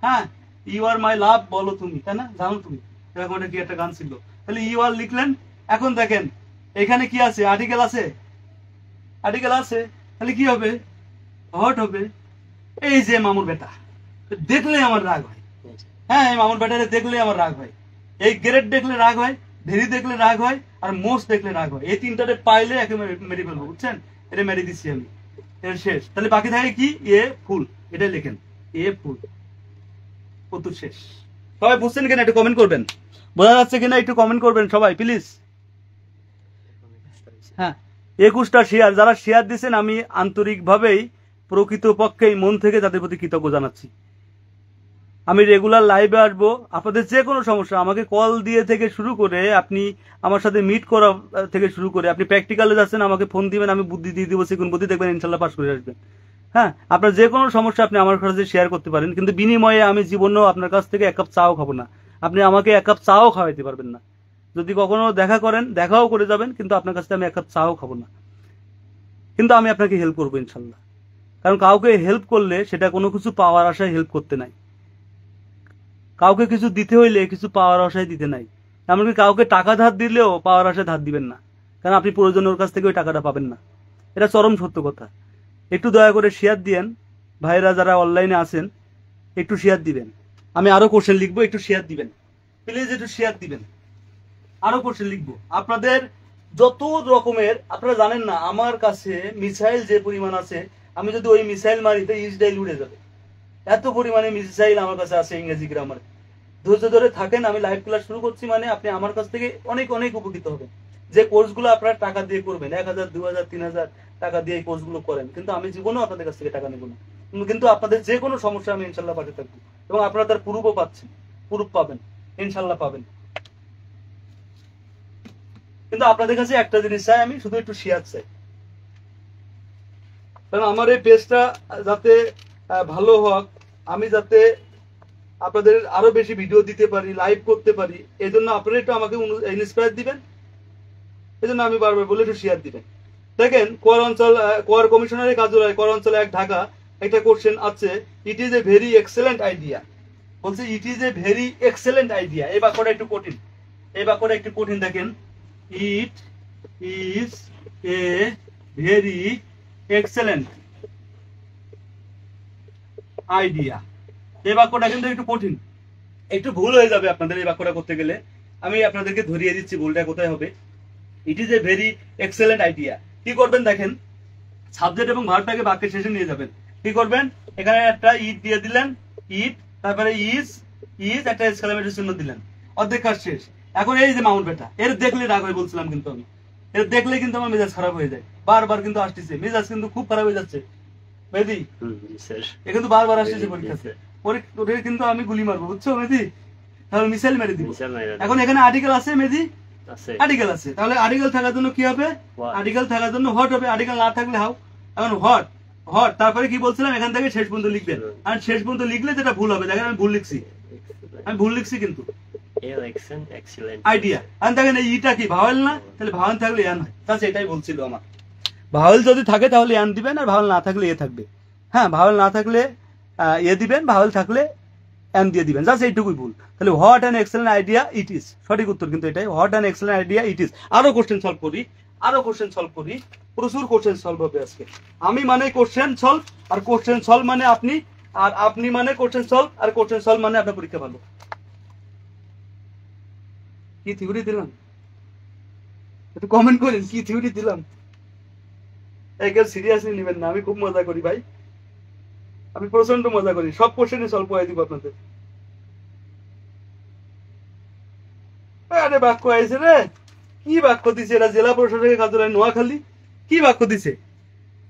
হ্যাঁ, ইউ আর মাই লাভ বলো তুমি, তাই না? জানো তুমি এরকম একটা কি একটা গান ছিল। তাহলে ইউ আর লিখলেন। এখন দেখেন এখানে কি আছে? আর্টিকেল আছে, আর্টিকেল আছে। তাহলে কি হবে? হট হবে। এই যে মামুর বেটা, দেখলে আমার রাগ হয়। হ্যাঁ, এই মামুর বেটারে দেখলে আমার রাগ হয়। এই গ্রেড দেখলে রাগ হয়, ভেরি দেখলে রাগ হয়, আর মোস্ট দেখলে রাগ হয়। এই তিনটারে পাইলে একেবারে মেরে ফেলবো, বুঝছেন? এটা মেরে দিচ্ছি আমি, এর শেষ। তাহলে বাকি থাকে কি? এ ফুল। এটা লিখেন, এ ফুল, উত্তর শেষ। সবাই বুঝছেন কিনা একটু কমেন্ট করবেন, বোঝা যাচ্ছে কিনা একটু কমেন্ট করবেন সবাই প্লিজ। হ্যাঁ, 21টা শেয়ার, যারা শেয়ার দিচ্ছেন আমি আন্তরিকভাবেই প্রকৃতপক্ষেই মন থেকে তাদের প্রতি কৃতজ্ঞ জানাচ্ছি। আমি রেগুলার লাইভে আসবো। আপনাদের যে কোনো সমস্যা আমাকে কল দিয়ে থেকে শুরু করে, আপনি আমার সাথে মিট করা থেকে শুরু করে, আপনি প্র্যাকটিক্যালে যাচ্ছেন আমাকে ফোন দিবেন, আমি বুদ্ধি দিয়ে দিব, সেগুন বুদ্ধি দেখবেন ইনশাল্লাহ পাস করে আসবেন। হ্যাঁ, আপনার যে কোনো সমস্যা আপনি আমার কাছে শেয়ার করতে পারেন, কিন্তু বিনিময়ে আমি জীবনেও আপনার কাছ থেকে এক কাপ চাও খাবো না। আপনি আমাকে এক কাপ চাও খাওয়াইতে পারবেন না। যদি কখনো দেখা করেন, দেখাও করে যাবেন, কিন্তু আপনার কাছ থেকে আমি এক কাপ চাও খাবো না। কিন্তু আমি আপনাকে হেল্প করবো ইনশাল্লাহ। কারণ কাউকে হেল্প করলে সেটা কোনো কিছু পাওয়ার আশায় হেল্প করতে নাই। কাউকে কিছু দিতে হইলে কিছু পাওয়ার আশায় দিতে নাই। এমনকি কাউকে টাকা ধার দিলেও পাওয়ার আশায় ধার দিবেন না, কারণ আপনি প্রয়োজনের কাছ থেকে ওই টাকাটা পাবেন না। এটা চরম সত্য কথা। একটু দয়া করে শেয়ার দিয়েন, ভাইরা যারা অনলাইনে আছেন একটু শেয়ার দিবেন। আমি আরো কোশ্চেন লিখবো, একটু শেয়ার দিবেন প্লিজ, একটু শেয়ার দিবেন। আরো কোশ্চেন লিখবো আপনাদের যত রকমের। আপনারা জানেন না আমার কাছে মিসাইল যে পরিমাণ আছে, আমি যদি ওই মিসাইল মারিতে ইসরায়েল উড়ে যাবে, এত পরিমাণে মিসাইল আমার কাছে আছে ইংরেজি গ্রামার। ধৈর্য ধরে থাকেন, আমি লাইভ ক্লাস শুরু করছি, মানে আপনি আমার কাছ থেকে অনেক অনেক উপকৃত হবেন। যে কোর্সগুলো আপনারা টাকা দিয়ে করবেন, 1000, 2000, 3000 টাকা দিয়ে এই কোর্সগুলো করেন, কিন্তু আমি জীবনেও আপনাদের কাছ থেকে টাকা নেব না। কিন্তু আপনাদের যে কোনো সমস্যা আমি ইনশাল্লাহ পাশে থাকবো, এবং আপনারা তার প্রুফও পাচ্ছেন, প্রুফ পাবেন, ইনশাল্লাহ পাবেন। কিন্তু আপনাদের কাছে একটা জিনিস চাই, আমি শুধু একটু শেয়ার চাই, কারণ আমার এই পেজটা যাতে ভালো হোক, আমি যাতে আপনাদের আরো বেশি ভিডিও দিতে পারি, লাইভ করতে পারি, এই জন্য আপনারা একটু আমাকে ইন্সপায়ার দিবেন। এই জন্য আমি বারবার বলে একটু শেয়ার দিবেন। দেখেন কোয়ার অঞ্চল, কোয়ার কমিশনারের কার্যালয়, কোয়ার অঞ্চলে 1 ঢাকা, একটা কোশ্চেন আছে, it is a very excellent idea. বলছে it is a very excellent idea. এই বাক্যটা একটু কঠিন, এই বাক্যটা একটু কঠিন। দেখেন, it is a very excellent idea. এই বাক্যটা কিন্তু একটু কঠিন, একটু ভুল হয়ে যাবে আপনাদের এই বাক্যটা করতে গেলে। আমি আপনাদেরকে ধরিয়ে দিচ্ছি ভুলটা কোথায় হবে। ইট is a very excellent idea. কি করবেন দেখেন, সাবজেক্ট এবং ভার্বটাকে বাক্যের শেষে নিয়ে যাবেন। কি করবেন, এখানে একটা ইট দিয়ে দিলেন, ইট, তারপরে ইজ, ইজ একটা এক্সক্লেমেটরি চিহ্ন দিলেন, অর্ধেক কাজ শেষ। এখন এই যে মাউন্ট বেটা, এর দেখলে রাগ হয় বলছিলাম, কিন্তু আমি এর দেখলে কিন্তু আমার মেজাজ খারাপ হয়ে যায়, বারবার কিন্তু আসতেছে, মেজাজ কিন্তু খুব খারাপ হয়ে যাচ্ছে মেহেদি। এ কিন্তু বারবার আসতেছে পরীক্ষাতে, ওরে কিন্তু আমি গুলি মারবো, বুঝছো মেহেদি? তাহলে মিসাইল মেরে দিব। এখন এখানে আর্টিকেল আছে মেহেদি, আর্টিকেল আছে, তাহলে আর্টিকেল থাকার জন্য কি হবে? আর্টিকেল থাকার জন্য হট হবে, আর্টিকেল না থাকলে হাউ। এখন হট, হট, তারপরে কি বলছিলাম, এখান থেকে শেষ পর্যন্ত লিখবেন। আর শেষ পর্যন্ত লিখলে যেটা ভুল হবে, দেখেন আমি ভুল লিখছি, আমি ভুল লিখছি কিন্তু আইডিয়া। আর দেখেন এই ইটা কি ভাওয়েল না, তাহলে ভাওয়েল থাকলে ইয়ান হয়, তাহলে এটাই বলছিল আমার। ভাওয়েল যদি থাকে তাহলে ইয়ান দিবেন, আর ভাওয়েল না থাকলে এ থাকবে। হ্যাঁ, ভাওয়েল না থাকলে এ দিবেন, ভাওয়েল থাকলে এন দিয়ে দিবেন, জাস্ট এইটুকুই ভুল। তাহলে what an excellent idea it is, সঠিক উত্তর কিন্তু এটাই, what an excellent idea it is. আরো কোশ্চেন সলভ করি, আরো কোশ্চেন সলভ করি, প্রচুর কোশ্চেন সলভ হবে আজকে। আমি মানে কোশ্চেন সলভ, আর কোশ্চেন সলভ মানে আপনি, আর আপনি মানে কোশ্চেন সলভ, আর কোশ্চেন সলভ মানে আপনার পরীক্ষা ভালো। কি থিওরি দিলাম একটু কমেন্ট করেন, কি থিওরি দিলাম। কেউ সিরিয়াসলি নেবেন না, আমি খুব মজা করি ভাই, আমি প্রচন্ড মজা করি, সব কোশ্চেনে সলভ করে দিব আপনাদের। আরে বাক্য আইছে রে, কি বাক্য দিছে এরা, জেলা প্রশাসকের কার্যালয় নোয়াখালী, কি বাক্য দিছে?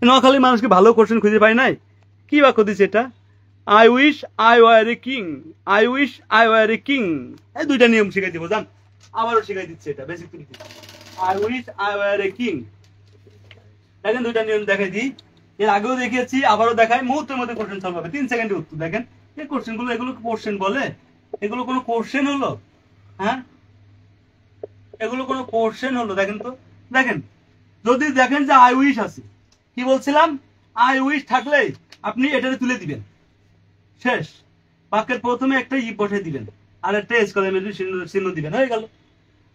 নোয়াখালীর মানুষকে ভালো কোশ্চেন খুঁজে পাই নাই, কি বাক্য দিছে এটা? I wish I were a king, I wish I were a king. এই দুইটা নিয়ম শিখাই দিব, জান, আবারও শিখাই দিচ্ছে এটা basic theory. I wish I were a king, দেখেন দুইটা নিয়ম দেখাই দিই, এর আগেও দেখিয়েছি, আবারও দেখাই, মুহূর্তের মধ্যে কোশ্চেন সলভ হবে, 3 সেকেন্ডে উত্তর। দেখেন এই কোশ্চেন গুলো, এগুলো কোশ্চেন বলে? এগুলো কোনো কোশ্চেন হলো? হ্যাঁ, এগুলো কোনো কোশ্চেন হলো? দেখেন তো, দেখেন যদি দেখেন যে আই উইশ আছে, কি বলছিলাম, আই উইশ থাকলে আপনি এটারে তুলে দিবেন, শেষ। বাক্যের প্রথমে একটা ই বসে দিবেন আর একটা এক্সক্লেমেটরি চিহ্ন দিবেন, হয়ে গেল।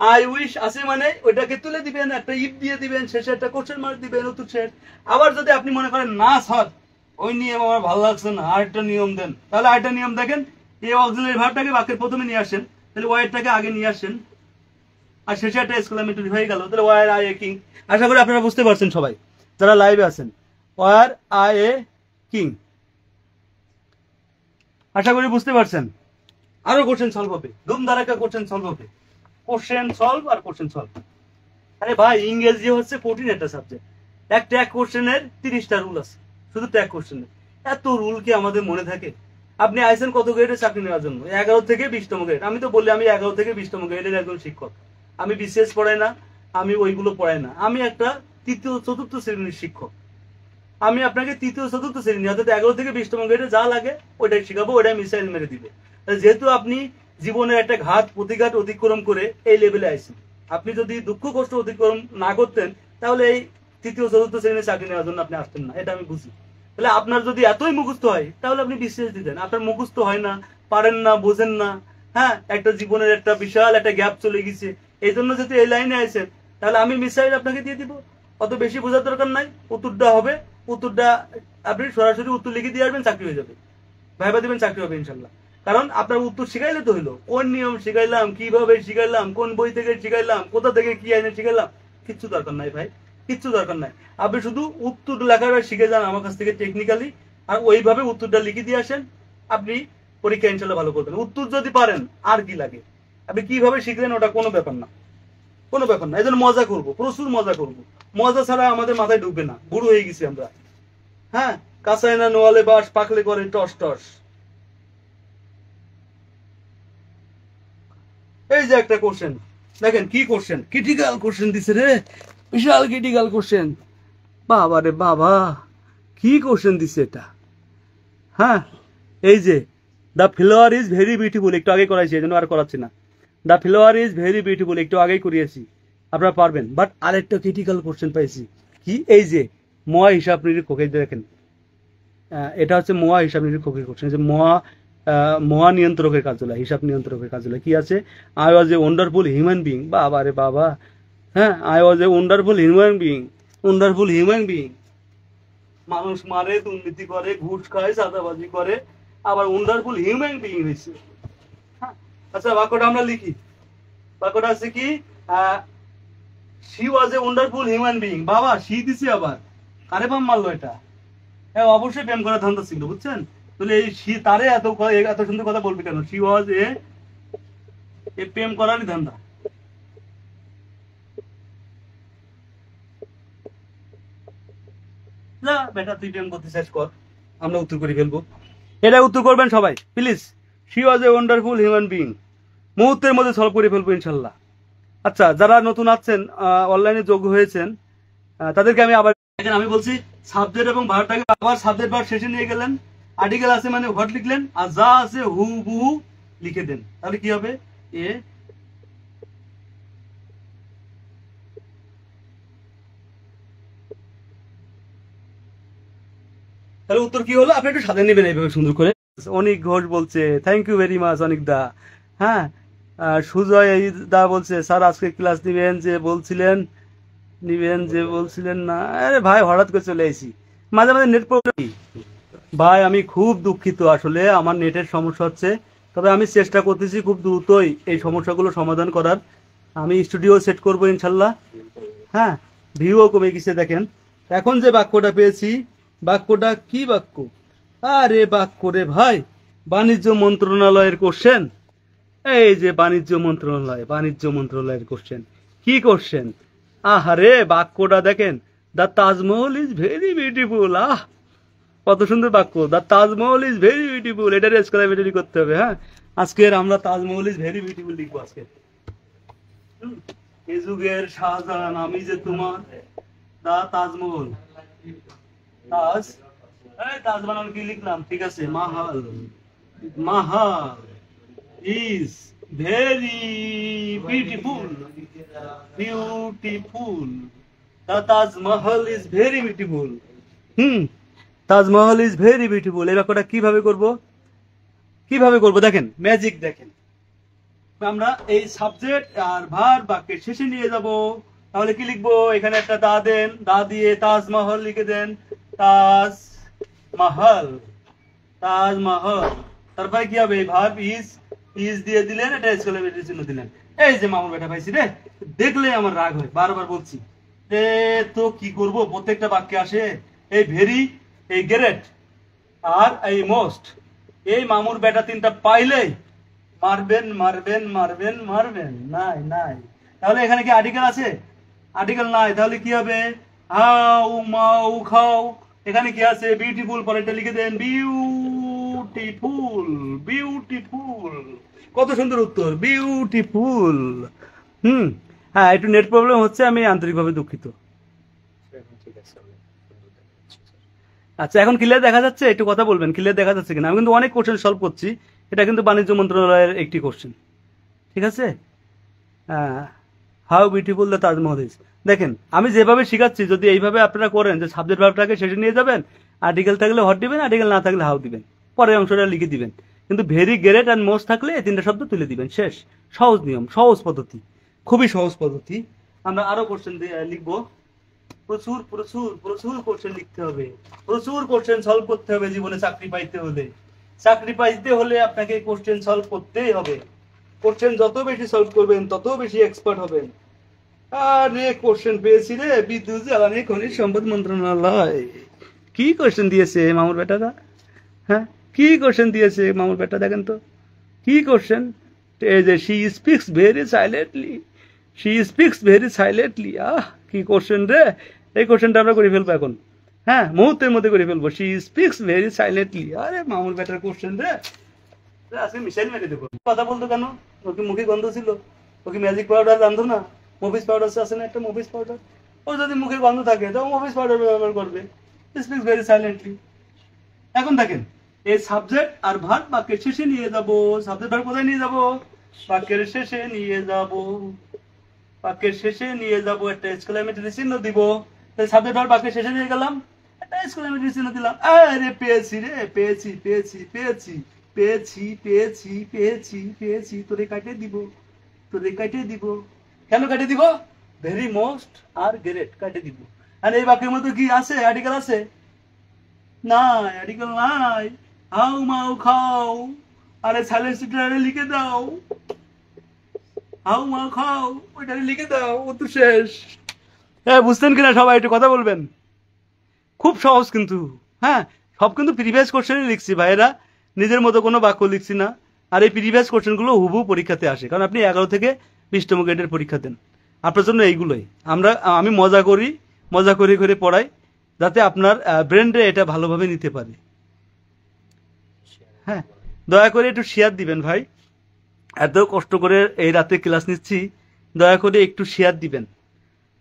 আই উইশ আছে মানে ওইটাকে তুলে দিবেন, একটা ইফ দিয়ে দিবেন, শেষে একটা কোশ্চেন মার্ক দিবেন, উত্তর শেষ। আবার যদি আপনি মনে করেন না স্যার ওই নিয়ম আমার ভালো লাগছে না, আরেকটা নিয়ম দেন, তাহলে আরেকটা নিয়ম দেখেন, এই অক্সিলারি ভার্বটাকে বাক্যের প্রথমে নিয়ে আসেন, তাহলে ওয়াইটাকে আগে নিয়ে আসেন, আর শেষে একটা এক্সক্লেমেটরি হয়ে গেল, তাহলে ওয়ার আই এ কিং। আশা করি আপনারা বুঝতে পারছেন সবাই যারা লাইভে আছেন। ওয়ার আই এ কিং, আশা করি বুঝতে পারছেন। আরো কোশ্চেন সলভ হবে, ধুমধারাক্কা কোশ্চেন সলভ হবে, কোশ্চেন সলভ আর কোশ্চেন সলভ। আরে ভাই ইংরেজি হচ্ছে কঠিন একটা সাবজেক্ট, এক ট্যাগ কোশ্চেনের 30টা রুল আছে, শুধু ট্যাগ কোশ্চেনের। এত রুল কি আমাদের মনে থাকে? আপনি আইসেন কত গ্রেডে চাকরি নেওয়ার জন্য? 11 থেকে 20তম গ্রেড। আমি তো বললি আমি 11 থেকে 20তম গ্রেডের একজন শিক্ষক। আমি বিসিএস পড়াই না, আমি ওইগুলো পড়াই না, আমি একটা তৃতীয় চতুর্থ শ্রেণীর শিক্ষক। আমি আপনাকে তৃতীয় চতুর্থ শ্রেণী অর্থাৎ 11 থেকে 20তম গ্রেডে যা লাগে ওইটাই শিখাবো, ওইটাই মিসাইল মেরে দিবে। যেহেতু আপনি জীবনের একটা ঘাত প্রতিঘাত অতিক্রম করে এই লেভেলে আইছেন, আপনি যদি দুঃখ কষ্ট অতিক্রম না করতেন তাহলে এই তৃতীয় চতুর্থ শ্রেণীর চাকরি নেওয়ার জন্য আপনি আসতেন না, এটা আমি বুঝি। তাহলে আপনার যদি এতই মুখস্থ হয় তাহলে আপনি বিসিএস দিতেন। আপনার মুখস্থ হয় না, পারেন না, বোঝেন না, হ্যাঁ, একটা জীবনের একটা বিশাল একটা গ্যাপ চলে গেছে, এই জন্য যদি এই লাইনে আইছেন তাহলে আমি মিসাইল আপনাকে দিয়ে দিব। অত বেশি বোঝার দরকার নাই, উত্তরটা হবে, উত্তরটা আপনি সরাসরি উত্তর লিখে দিয়ে আসবেন, চাকরি হয়ে যাবে, ভাইবা দিবেন, চাকরি হবে ইনশাল্লাহ। কারণ আপনার উত্তর শিখাইলে তো হইলো, কোন নিয়ম শিখাইলাম, কিভাবে শিখাইলাম, কোন বই থেকে শিখাইলাম, কোথা থেকে কি আইনে শিখাইলাম, কিচ্ছু দরকার নাই ভাই, কিচ্ছু দরকার নাই। আপনি শুধু উত্তর লেখাটা শিখে যান আমার কাছ থেকে টেকনিক্যালি, আর ওইভাবে উত্তরটা লিখে দিয়ে আসেন, আপনি পরীক্ষা ইনশাল্লাহ ভালো করবেন। উত্তর যদি পারেন আর কি লাগে, আপনি কিভাবে শিখলেন ওটা কোনো ব্যাপার না, কোনো ব্যাপার না। এই জন্য মজা করবো, প্রচুর মজা করবো, মজা ছাড়া আমাদের মাথায় ঢুকবে না, বুড়ো হয়ে গেছি আমরা। হ্যাঁ, কাঁচায় না নোয়ালে বাস, পাকলে করে টস টস। এই যে একটা কোশ্চেন দেখেন, কি কোশ্চেন, ক্রিটিক্যাল কোশ্চেন দিছে রে, বিশাল ক্রিটিক্যাল কোশ্চেন। বাবা রে বাবা, কি কোশ্চেন দিছে এটা। হ্যাঁ, এই যে the flower is very beautiful, একটু আগে করাইছি, এই জন্য আর করাচ্ছি না। The flower is very beautiful একটু আগেই করিয়েছি, আপনারা পারবেন। বাট আরেকটা ক্রিটিক্যাল কোশ্চেন পাইছি, কি, এই যে মোয়া হিসাব নিরীক্ষক, এই দেখেন, এটা হচ্ছে মোয়া হিসাব নিরীক্ষকের কোশ্চেন। যে মোয়া নিয়ন্ত্রকের কার্যালয়, হিসাব নিয়ন্ত্রকের কার্যালয়, কি আছে, I was a wonderful human being. বাবা রে বাবা, হ্যাঁ, I was a wonderful human being, wonderful human being. মানুষ মারে, দুর্নীতি করে, ঘুষ খায়, চাঁদাবাজি করে, আবার ওয়ান্ডারফুল হিউম্যান বিং হয়েছে। হ্যাঁ, আচ্ছা বাক্যটা আমরা লিখি, বাক্যটা আছে কি, she was a wonderful human being. বাবা শি দিছি আবার, কারে বাম মারলো এটা? হ্যাঁ, অবশ্যই প্রেম করার ধান্দা ছিল, বুঝছেন? তাহলে এই শি তারে এত সুন্দর কথা বলবে কেন? শি ওয়াজ এ প্রেম করারই ধান্দা। না বেটা, তুই প্রেম করতে শেষ কর, আমরা উত্তর করে ফেলবো। এটা উত্তর করবেন সবাই please. She was a wonderful human being, মুহূর্তের মধ্যে সলভ করে ফেলবো ইনশাল্লাহ। আচ্ছা, যারা নতুন আছেন, অনলাইনে যোগ হয়েছেন, তাদেরকে আমি আবার, আমি বলছি সাবজেক্ট এবং ভার্বটাকে আবার সাবজেক্ট ভার্ব শেষে নিয়ে গেলেন, আর্টিকেল আছে মানে হোয়াট লিখলেন, আর যা আছে হুবহু লিখে দেন, তাহলে কি হবে, এ তাহলে উত্তর কি হলো, আপনি একটু সাজিয়ে নেবেন এইভাবে সুন্দর করে। অনিক ঘোষ বলছে থ্যাংক ইউ ভেরি মাচ অনিক দা। হ্যাঁ, সুজয় দা বলছে স্যার আজকে ক্লাস নিবেন যে বলছিলেন না। আরে ভাই হঠাৎ করে চলে এসেছি, মাঝে মাঝে নেট প্রবলেম। ভাই আমি খুব দুঃখিত, আসলে আমার নেটের সমস্যা হচ্ছে, তবে আমি চেষ্টা করতেছি খুব দ্রুতই এই সমস্যাগুলো সমাধান করার। আমি স্টুডিও সেট করবো ইনশাল্লাহ। হ্যাঁ, ভিউও কমে গেছে দেখেন। এখন যে বাক্যটা পেয়েছি, বাক্যটা কি বাক্য, আরে বাক্য রে ভাই, বাণিজ্য মন্ত্রণালয়ের কোশ্চেন। এই যে বাণিজ্য মন্ত্রণালয়ের কোশ্চেন, কি কোশ্চেন, আহারে বাক্যটা দেখেন, the Taj Mahal is very beautiful. আহ, কত সুন্দর বাক্য, the Taj Mahal is very beautiful, এটার এক্সক্লেমেটরি করতে হবে। হ্যাঁ, আজকের আমরা তাজমহল ইজ ভেরি বিউটিফুল লিখবো আজকে। এই যুগের শাহজাহান আমি যে তোমার, দা তাজমহল, তাজ বানান কি লিখলাম, ঠিক আছে, Mahal is very beautiful, the Taj Mahal is very beautiful. Taj Mahal is very beautiful. এই বাক্যটা কিভাবে করব, কিভাবে করব দেখেন, ম্যাজিক দেখেন। আমরা এই সাবজেক্ট আর ভার্ব বাক্যের শেষে নিয়ে যাব। তাহলে কি লিখবো, এখানে একটা দা দেন, দা দিয়ে তাজমহল লিখে দেন, তাজমহল, তাজমহল। তারপরে কি হবে, ভার্ব ইজ, ইজ দিয়ে দিলেন, এটা এক্সক্লেমেটরি চিহ্ন দিলেন। এই যে মামুর বেটা পাইছি রে, দেখলে আমার রাগ হয়, বারবার বলছি এ তো কি করব, প্রত্যেকটা বাক্যে আসে এই ভেরি, এই গ্রেট আর এই মোস্ট। এই মামুর বেটা তিনটা পাইলেই মারবেন মারবেন মারবেন মারবেন। নাই নাই, তাহলে এখানে কি আর্টিকেল আছে, আর্টিকেল নাই, তাহলে কি হবে, হাউ মাউ খাও। এখানে কি আছে, বিউটিফুল, পরেরটা লিখে দেন বিউটিফুল, বিউটিফুল। কত সুন্দর উত্তর, বিউটিফুল। হ্যাঁ, একটু নেট প্রবলেম হচ্ছে, আমি আন্তরিকভাবে দুঃখিত। এখন ঠিক আছে, আমি সুন্দর দেখাচ্ছি স্যার। আচ্ছা, এখন ক্লিয়ার দেখা যাচ্ছে? একটু কথা বলবেন, ক্লিয়ার দেখা যাচ্ছে কিনা? আমি কিন্তু অনেক কোশ্চেন সলভ করছি, এটা কিন্তু বাণিজ্য মন্ত্রণালয়ের একটি কোশ্চেন, ঠিক আছে? How beautiful the Taj Mahal is. দেখেন আমি যেভাবে শিখাচ্ছি, যদি এইভাবে আপনারা করেন যে সাবজেক্ট ভার্বটাকে শেষে নিয়ে যাবেন, আর্টিকেল থাকলে হট দিবেন, আর্টিকেল না থাকলে হাউ দিবেন, পরের অংশটা লিখে দিবেন। কিন্তু ভেরি গ্রেট অ্যান্ড মোস্ট থাকলে এই তিনটা শব্দ তুলে দিবেন, শেষ। সহজ নিয়ম, সহজ পদ্ধতি, খুবই সহজ পদ্ধতি। আমরা আরো কোশ্চেন লিখবো, প্রচুর প্রচুর প্রচুর কোশ্চেন লিখতে হবে, প্রচুর কোশ্চেন সলভ করতে হবে জীবনে চাকরি পাইতে হলে। চাকরি পাইতে হলে আপনাকে কোশ্চেন সলভ করতেই হবে। কোশ্চেন যত বেশি সলভ করবেন তত বেশি এক্সপার্ট হবেন। আরে কোশ্চেন পেয়েছি রে, বিদ্যুৎ জ্বালানি খনিজ সম্পদ মন্ত্রণালয়। কি কোশ্চেন দিয়েছে মামুর বেটারা, হ্যাঁ কি কোশ্চেন দিয়েছে মামুর বেটা, দেখেন তো কি কোশ্চেন। এই যে she speaks very silently, she speaks very silently. কি কোশ্চেন রে, এই কোশ্চেনটা আমরা করে ফেলবো এখন, হ্যাঁ মুহূর্তের মধ্যে করে ফেলবো। শি স্পিক্স ভেরি সাইলেন্টলি, আরে মামুর বেটার কোশ্চেন রে, আজকে মিসাইল মেরে দেবো। কথা বলতো কেন, ওকে মুখে গন্ধ ছিল, ওকে ম্যাজিক পাউডার জানতো না, মুভিস পাউডার আছে না একটা, মুভিস পাউডার, ও যদি মুখে গন্ধ থাকে তো মুভিস পাউডার ব্যবহার করবে। Speaks very silently. এখন দেখেন এই সাবজেক্ট আর ভার্ব বাক্যের শেষে নিয়ে যাব। সাবজেক্ট ভার্ব কোথায় নিয়ে যাব, বাক্যের শেষে নিয়ে যাব, বাক্যের শেষে নিয়ে যাব, একটা এক্সক্লেমেটরি চিহ্ন দিব। তাই সাবজেক্ট ভার্ব বাক্যের শেষে নিয়ে গেলাম, একটা এক্সক্লেমেটরি চিহ্ন দিলাম। আরে পেয়েছি রে, পেয়েছি পেয়েছি পেয়েছি পেয়েছি পেয়েছি পেয়েছি পেয়েছি, তোরে কাটে দিব, তোরে কাটে দিব। কেন কাটে দিব, ভেরি মোস্ট আর গ্রেট কাটে দিব। আর এই বাক্যের মধ্যে কি আছে, আর্টিকেল আছে? নাই, আর্টিকেল নাই। হাউ মাউ খাও, আরে সাইলেন্স লিখে দাও, হাউ মাউ খাও ওইটা লিখে দাও, ও তো শেষ। হ্যাঁ বুঝতেন কিনা সবাই, একটু কথা বলবেন। খুব সহজ কিন্তু, হ্যাঁ সব কিন্তু প্রিভিয়াস কোশ্চেনই লিখছি ভাইয়েরা, নিজের মতো কোনো বাক্য লিখছি না। আর এই প্রিভিয়াস কোশ্চেনগুলো হুবহু পরীক্ষাতে আসে, কারণ আপনি 11 থেকে 20তম গ্রেডের পরীক্ষা দেন। আপনার জন্য এইগুলোই আমি মজা করি, মজা করে করে পড়াই, যাতে আপনার ব্রেনটা এটা ভালোভাবে নিতে পারে। হ্যাঁ দয়া করে একটু শেয়ার দিবেন ভাই, এত কষ্ট করে এই রাতে ক্লাস নিচ্ছি, দয়া করে একটু শেয়ার দিবেন,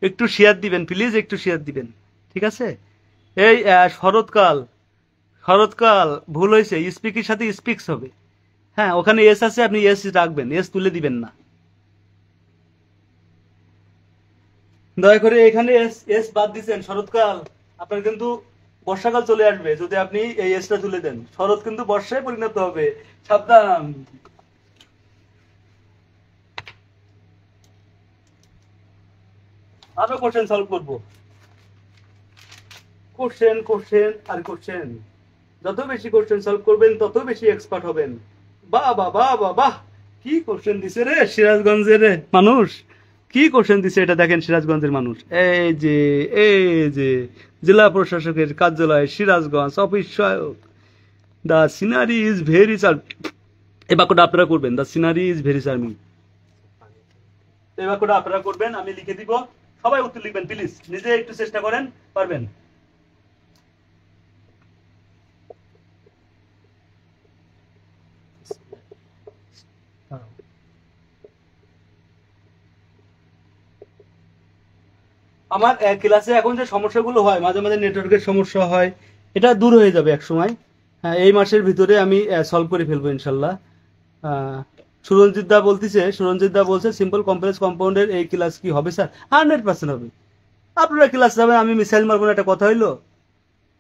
একটু শেয়ার দিবেন প্লিজ, একটু শেয়ার দিবেন, ঠিক আছে? এই শরৎকাল, শরৎকাল ভুল হয়েছে, স্পিকের সাথে স্পিক্স হবে। হ্যাঁ ওখানে এস আছে, আপনি এস রাখবেন, এস তুলে দিবেন না, দয়া করে। এখানে এস এস বাদ দিচ্ছেন, শরৎকাল আপনার কিন্তু বর্ষাকাল চলে আসবে যদি আপনি এই এসটা তুলে দেন, শরৎ কিন্তু বর্ষায় পরিণত হবে, সাবধান। আরো কোশ্চেন সলভ করবো, কোশ্চেন কোশ্চেন আর কোশ্চেন। যত বেশি কোশ্চেন সলভ করবেন তত বেশি এক্সপার্ট হবেন। বাহ বাহ বাহ বাহ বাহ, কি কোশ্চেন দিছে রে সিরাজগঞ্জের মানুষ, কি কোশ্চেন দিছে এটা দেখেন। সিরাজগঞ্জের মানুষ, এই যে জেলা প্রশাসকের কার্যালয় সিরাজগঞ্জ, অফিস সহায়ক। The scenery is very charming, এই বাক্যটা আপনারা করবেন, the scenery is very charming, এই বাক্যটা আপনারা করবেন, আমি লিখে দিব, সবাই উত্তর লিখবেন প্লিজ, নিজে একটু চেষ্টা করেন, পারবেন। আমার ক্লাসে এখন যে সমস্যাগুলো হয়, মাঝে মাঝে নেটওয়ার্কের সমস্যা হয়, এটা দূর হয়ে যাবে এক সময়। হ্যাঁ এই মাসের ভিতরে আমি সলভ করে ফেলবো ইনশাল্লাহ। সুরঞ্জিত দা বলতেছে, সুরঞ্জিত দা বলছে সিম্পল কমপ্লেক্স কম্পাউন্ডের এই ক্লাস কি হবে স্যার? 100% হবে। আপনারা ক্লাস যাবেন, আমি মিসাইল মারবো না, একটা কথা হইলো?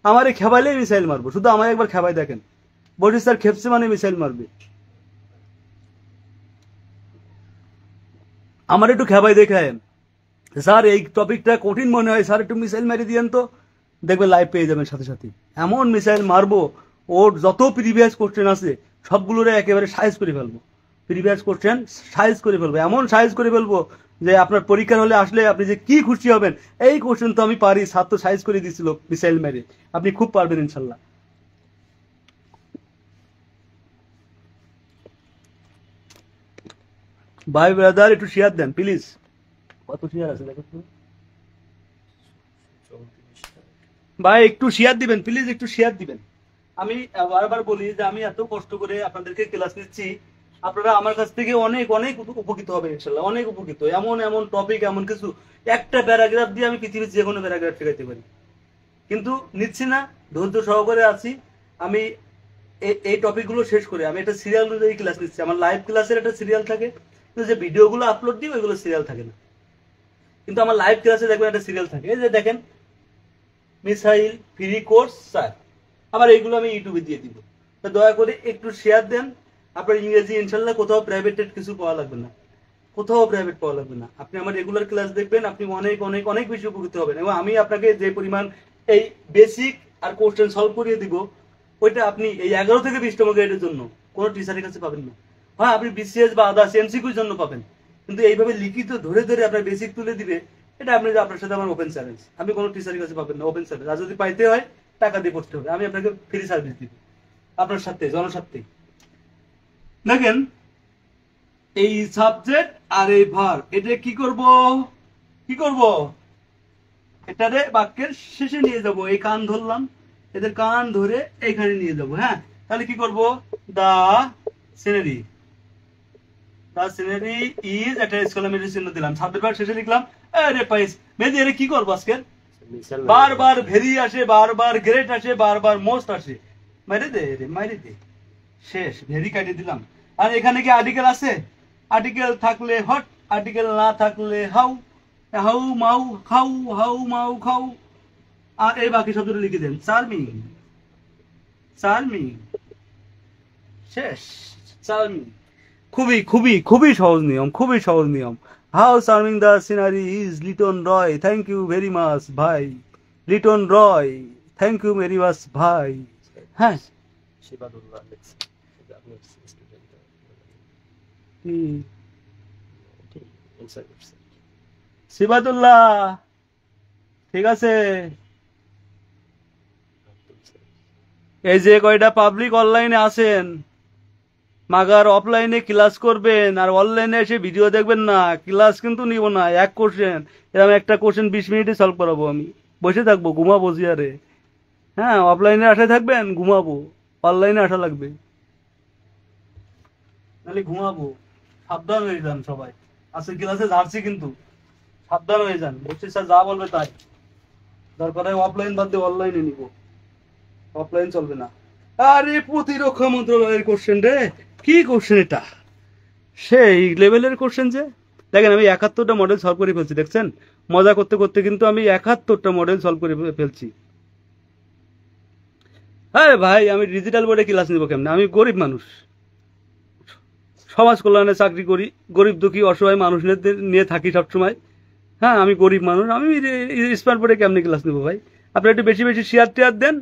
আমারে খেপাইলে মিসাইল মারবো, শুধু আমায় একবার খেপাই দেখেন, বডি স্যার খেপছে মানে মিসাইল মারবে। আমার একটু খেপাই দেখায়, স্যার এই টপিকটা কঠিন মনে হয় স্যার একটু মিসাইল মেরে দিয়েন তো, দেখবে লাইভ পেয়ে যাবেন সাথে সাথে। এমন মিসাইল মারবো, ওর যত প্রিভিয়াস কোশ্চেন আছে সবগুলোরে একেবারে সাইজ করে ফেলবো, প্রিভিয়াস কোশ্চেন সাইজ করে ফেলবো, এমন সাইজ করে ফেলবো যে আপনার পরীক্ষার হলে আসলে আপনি যে কি খুশি হবেন, এই কোশ্চেন তো আমি পারি, ছাত্র সাইজ করে দিয়েছিল মিসাইল মেরে, আপনি খুব পারবেন ইনশাল্লাহ। ভাই ব্রাদার একটু শেয়ার দেন প্লিজ, কত শেয়ার আছে দেখো তো ভাই, একটু শেয়ার দিবেন প্লিজ, একটু শেয়ার দিবেন। আমি বারবার বলি যে আমি এত কষ্ট করে আপনাদেরকে ক্লাস নিচ্ছি, আপনারা আমার কাছ থেকে অনেক অনেক উপকৃত হবে ইনশাল্লাহ, অনেক উপকৃত। এমন এমন টপিক, এমন কিছু, একটা প্যারাগ্রাফ দিয়ে আমি পৃথিবীর যে কোনো প্যারাগ্রাফ শেখাইতে পারি, কিন্তু নিচ্ছি না, ধৈর্য সহকারে আছি। আমি এই টপিকগুলো শেষ করে আমি একটা সিরিয়াল অনুযায়ী ক্লাস নিচ্ছি। আমার লাইভ ক্লাসের একটা সিরিয়াল থাকে, কিন্তু যে ভিডিওগুলো আপলোড দিই ওইগুলো সিরিয়াল থাকে না, কিন্তু আমার লাইভ ক্লাসে দেখবেন একটা সিরিয়াল থাকে। এই যে দেখেন, মিসাইল ফ্রি কোর্স স্যার, আবার এইগুলো আমি ইউটিউবে দিয়ে দিব। তো দয়া করে একটু শেয়ার দেন। আপনার ইংরেজি ইনশাল্লাহ কোথাও প্রাইভেটেড কিছু পাওয়া লাগবে না, কোথাও প্রাইভেট পাওয়া লাগবে না। আপনি আমার রেগুলার ক্লাস দেখবেন, আপনি অনেক অনেক অনেক বেশি উপকৃত হবেন। এবং আমি আপনাকে যে পরিমাণ এই বেসিক আর কোশ্চেন সলভ করিয়ে দিব, ওইটা আপনি এই 11 থেকে 20তম গ্রেডের জন্য কোনো টিচারের কাছে পাবেন না। হ্যাঁ, আপনি বিসিএস বা আদার্স এমসিকিউর জন্য পাবেন, কিন্তু এইভাবে লিখিত ধরে ধরে আপনার বেসিক তুলে দিবে, এটা আপনি আপনার সাথে আমার ওপেন চ্যালেঞ্জ। আপনি কোনো টিচারের কাছে পাবেন না, ওপেন চ্যালেঞ্জ। আর যদি পাইতে হয় টাকা দিয়ে পড়তে হবে, আমি আপনাকে ফ্রি সার্ভিস দিব আপনার সাথে, জনস্বার্থে। দেখেন, এই সাবজেক্ট আর এই ভার, এটা কি করব, কি করব, এটারে বাক্যের শেষে নিয়ে যাব। এই কান ধরলাম, এদের কান ধরে এখানে নিয়ে যাব। হ্যাঁ, তাহলে কি করব, দা সিনারি, দা সিনারি ইজ একটা এক্সক্লেমেটরি চিহ্ন দিলাম, সাবজেক্ট ভার শেষে লিখলাম। আরে পাইস মেদি, এর কি করব আজকে, বারবার ভেরি আসে, বারবার গ্রেট আসে, বারবার মোস্ট আসে, মাইরে দে রে, মাইরে দে, শেষ, ভেরি কাটিয়ে দিলাম। আর এখানে কি আর্টিকেল আছে, আর্টিকেল থাকলে হট, আর্টিকেল না থাকলে হাউ, হাউ মাউ খাউ, হাউ মাউ খাউ। আর এই বাকি শব্দটা লিখে দেন, চার্মিং, চার্মিং, শেষ, চার্মিং। খুবই খুবই খুবই সহজ নিয়ম, খুবই সহজ নিয়ম। How charming the scenery is Liton Roy, thank you very much ভাই, Liton Roy, thank you very much ভাই। হ্যাঁ, শিবাদুল্লাহ লেখছে, এটা আপনার স্টুডেন্ট শিবাদুল্লাহ, ঠিক আছে। এই যে কয়টা পাবলিক অনলাইনে আছেন, মাগার অফলাইনে ক্লাস করবেন আর অনলাইনে এসে ভিডিও দেখবেন না, ক্লাস কিন্তু নিব না। এক কোশ্চেন, এরকম একটা কোশ্চেন 20 মিনিটে সলভ করাবো, আমি বসে থাকবো, ঘুমাবো চেয়ারে। হ্যাঁ, অফলাইনে আসে থাকবেন, ঘুমাবো, অনলাইনে আসা লাগবে, নাহলে ঘুমাবো। সাবধান হয়ে যান সবাই, আজকে ক্লাসে ঝাড়ছি কিন্তু, সাবধান হয়ে যান। বলছি স্যার যা বলবে তাই, দরকার হয় অফলাইন বাদ দিয়ে অনলাইনে নিব, অফলাইন চলবে না। আরে প্রতিরক্ষা মন্ত্রণালয়ের কোশ্চেন রে, কি কোশ্চেন এটা, সেই লেভেলের কোশ্চেন যে। দেখেন, আমি 71টা মডেল সলভ করে ফেলছি, দেখছেন, মজা করতে করতে কিন্তু আমি 71টা মডেল সলভ করে ফেলছি। আরে ভাই, আমি ডিজিটাল বোর্ডে ক্লাস নিব কেমনে, আমি গরিব মানুষ, সমাজ কল্যাণে চাকরি করি, গরিব দুঃখী অসহায় মানুষদের নিয়ে থাকি সবসময়। হ্যাঁ, আমি গরিব মানুষ, আমি স্মার্ট বোর্ডে কেমনে ক্লাস নেবো ভাই। আপনারা একটু বেশি বেশি শেয়ার টেয়ার দেন,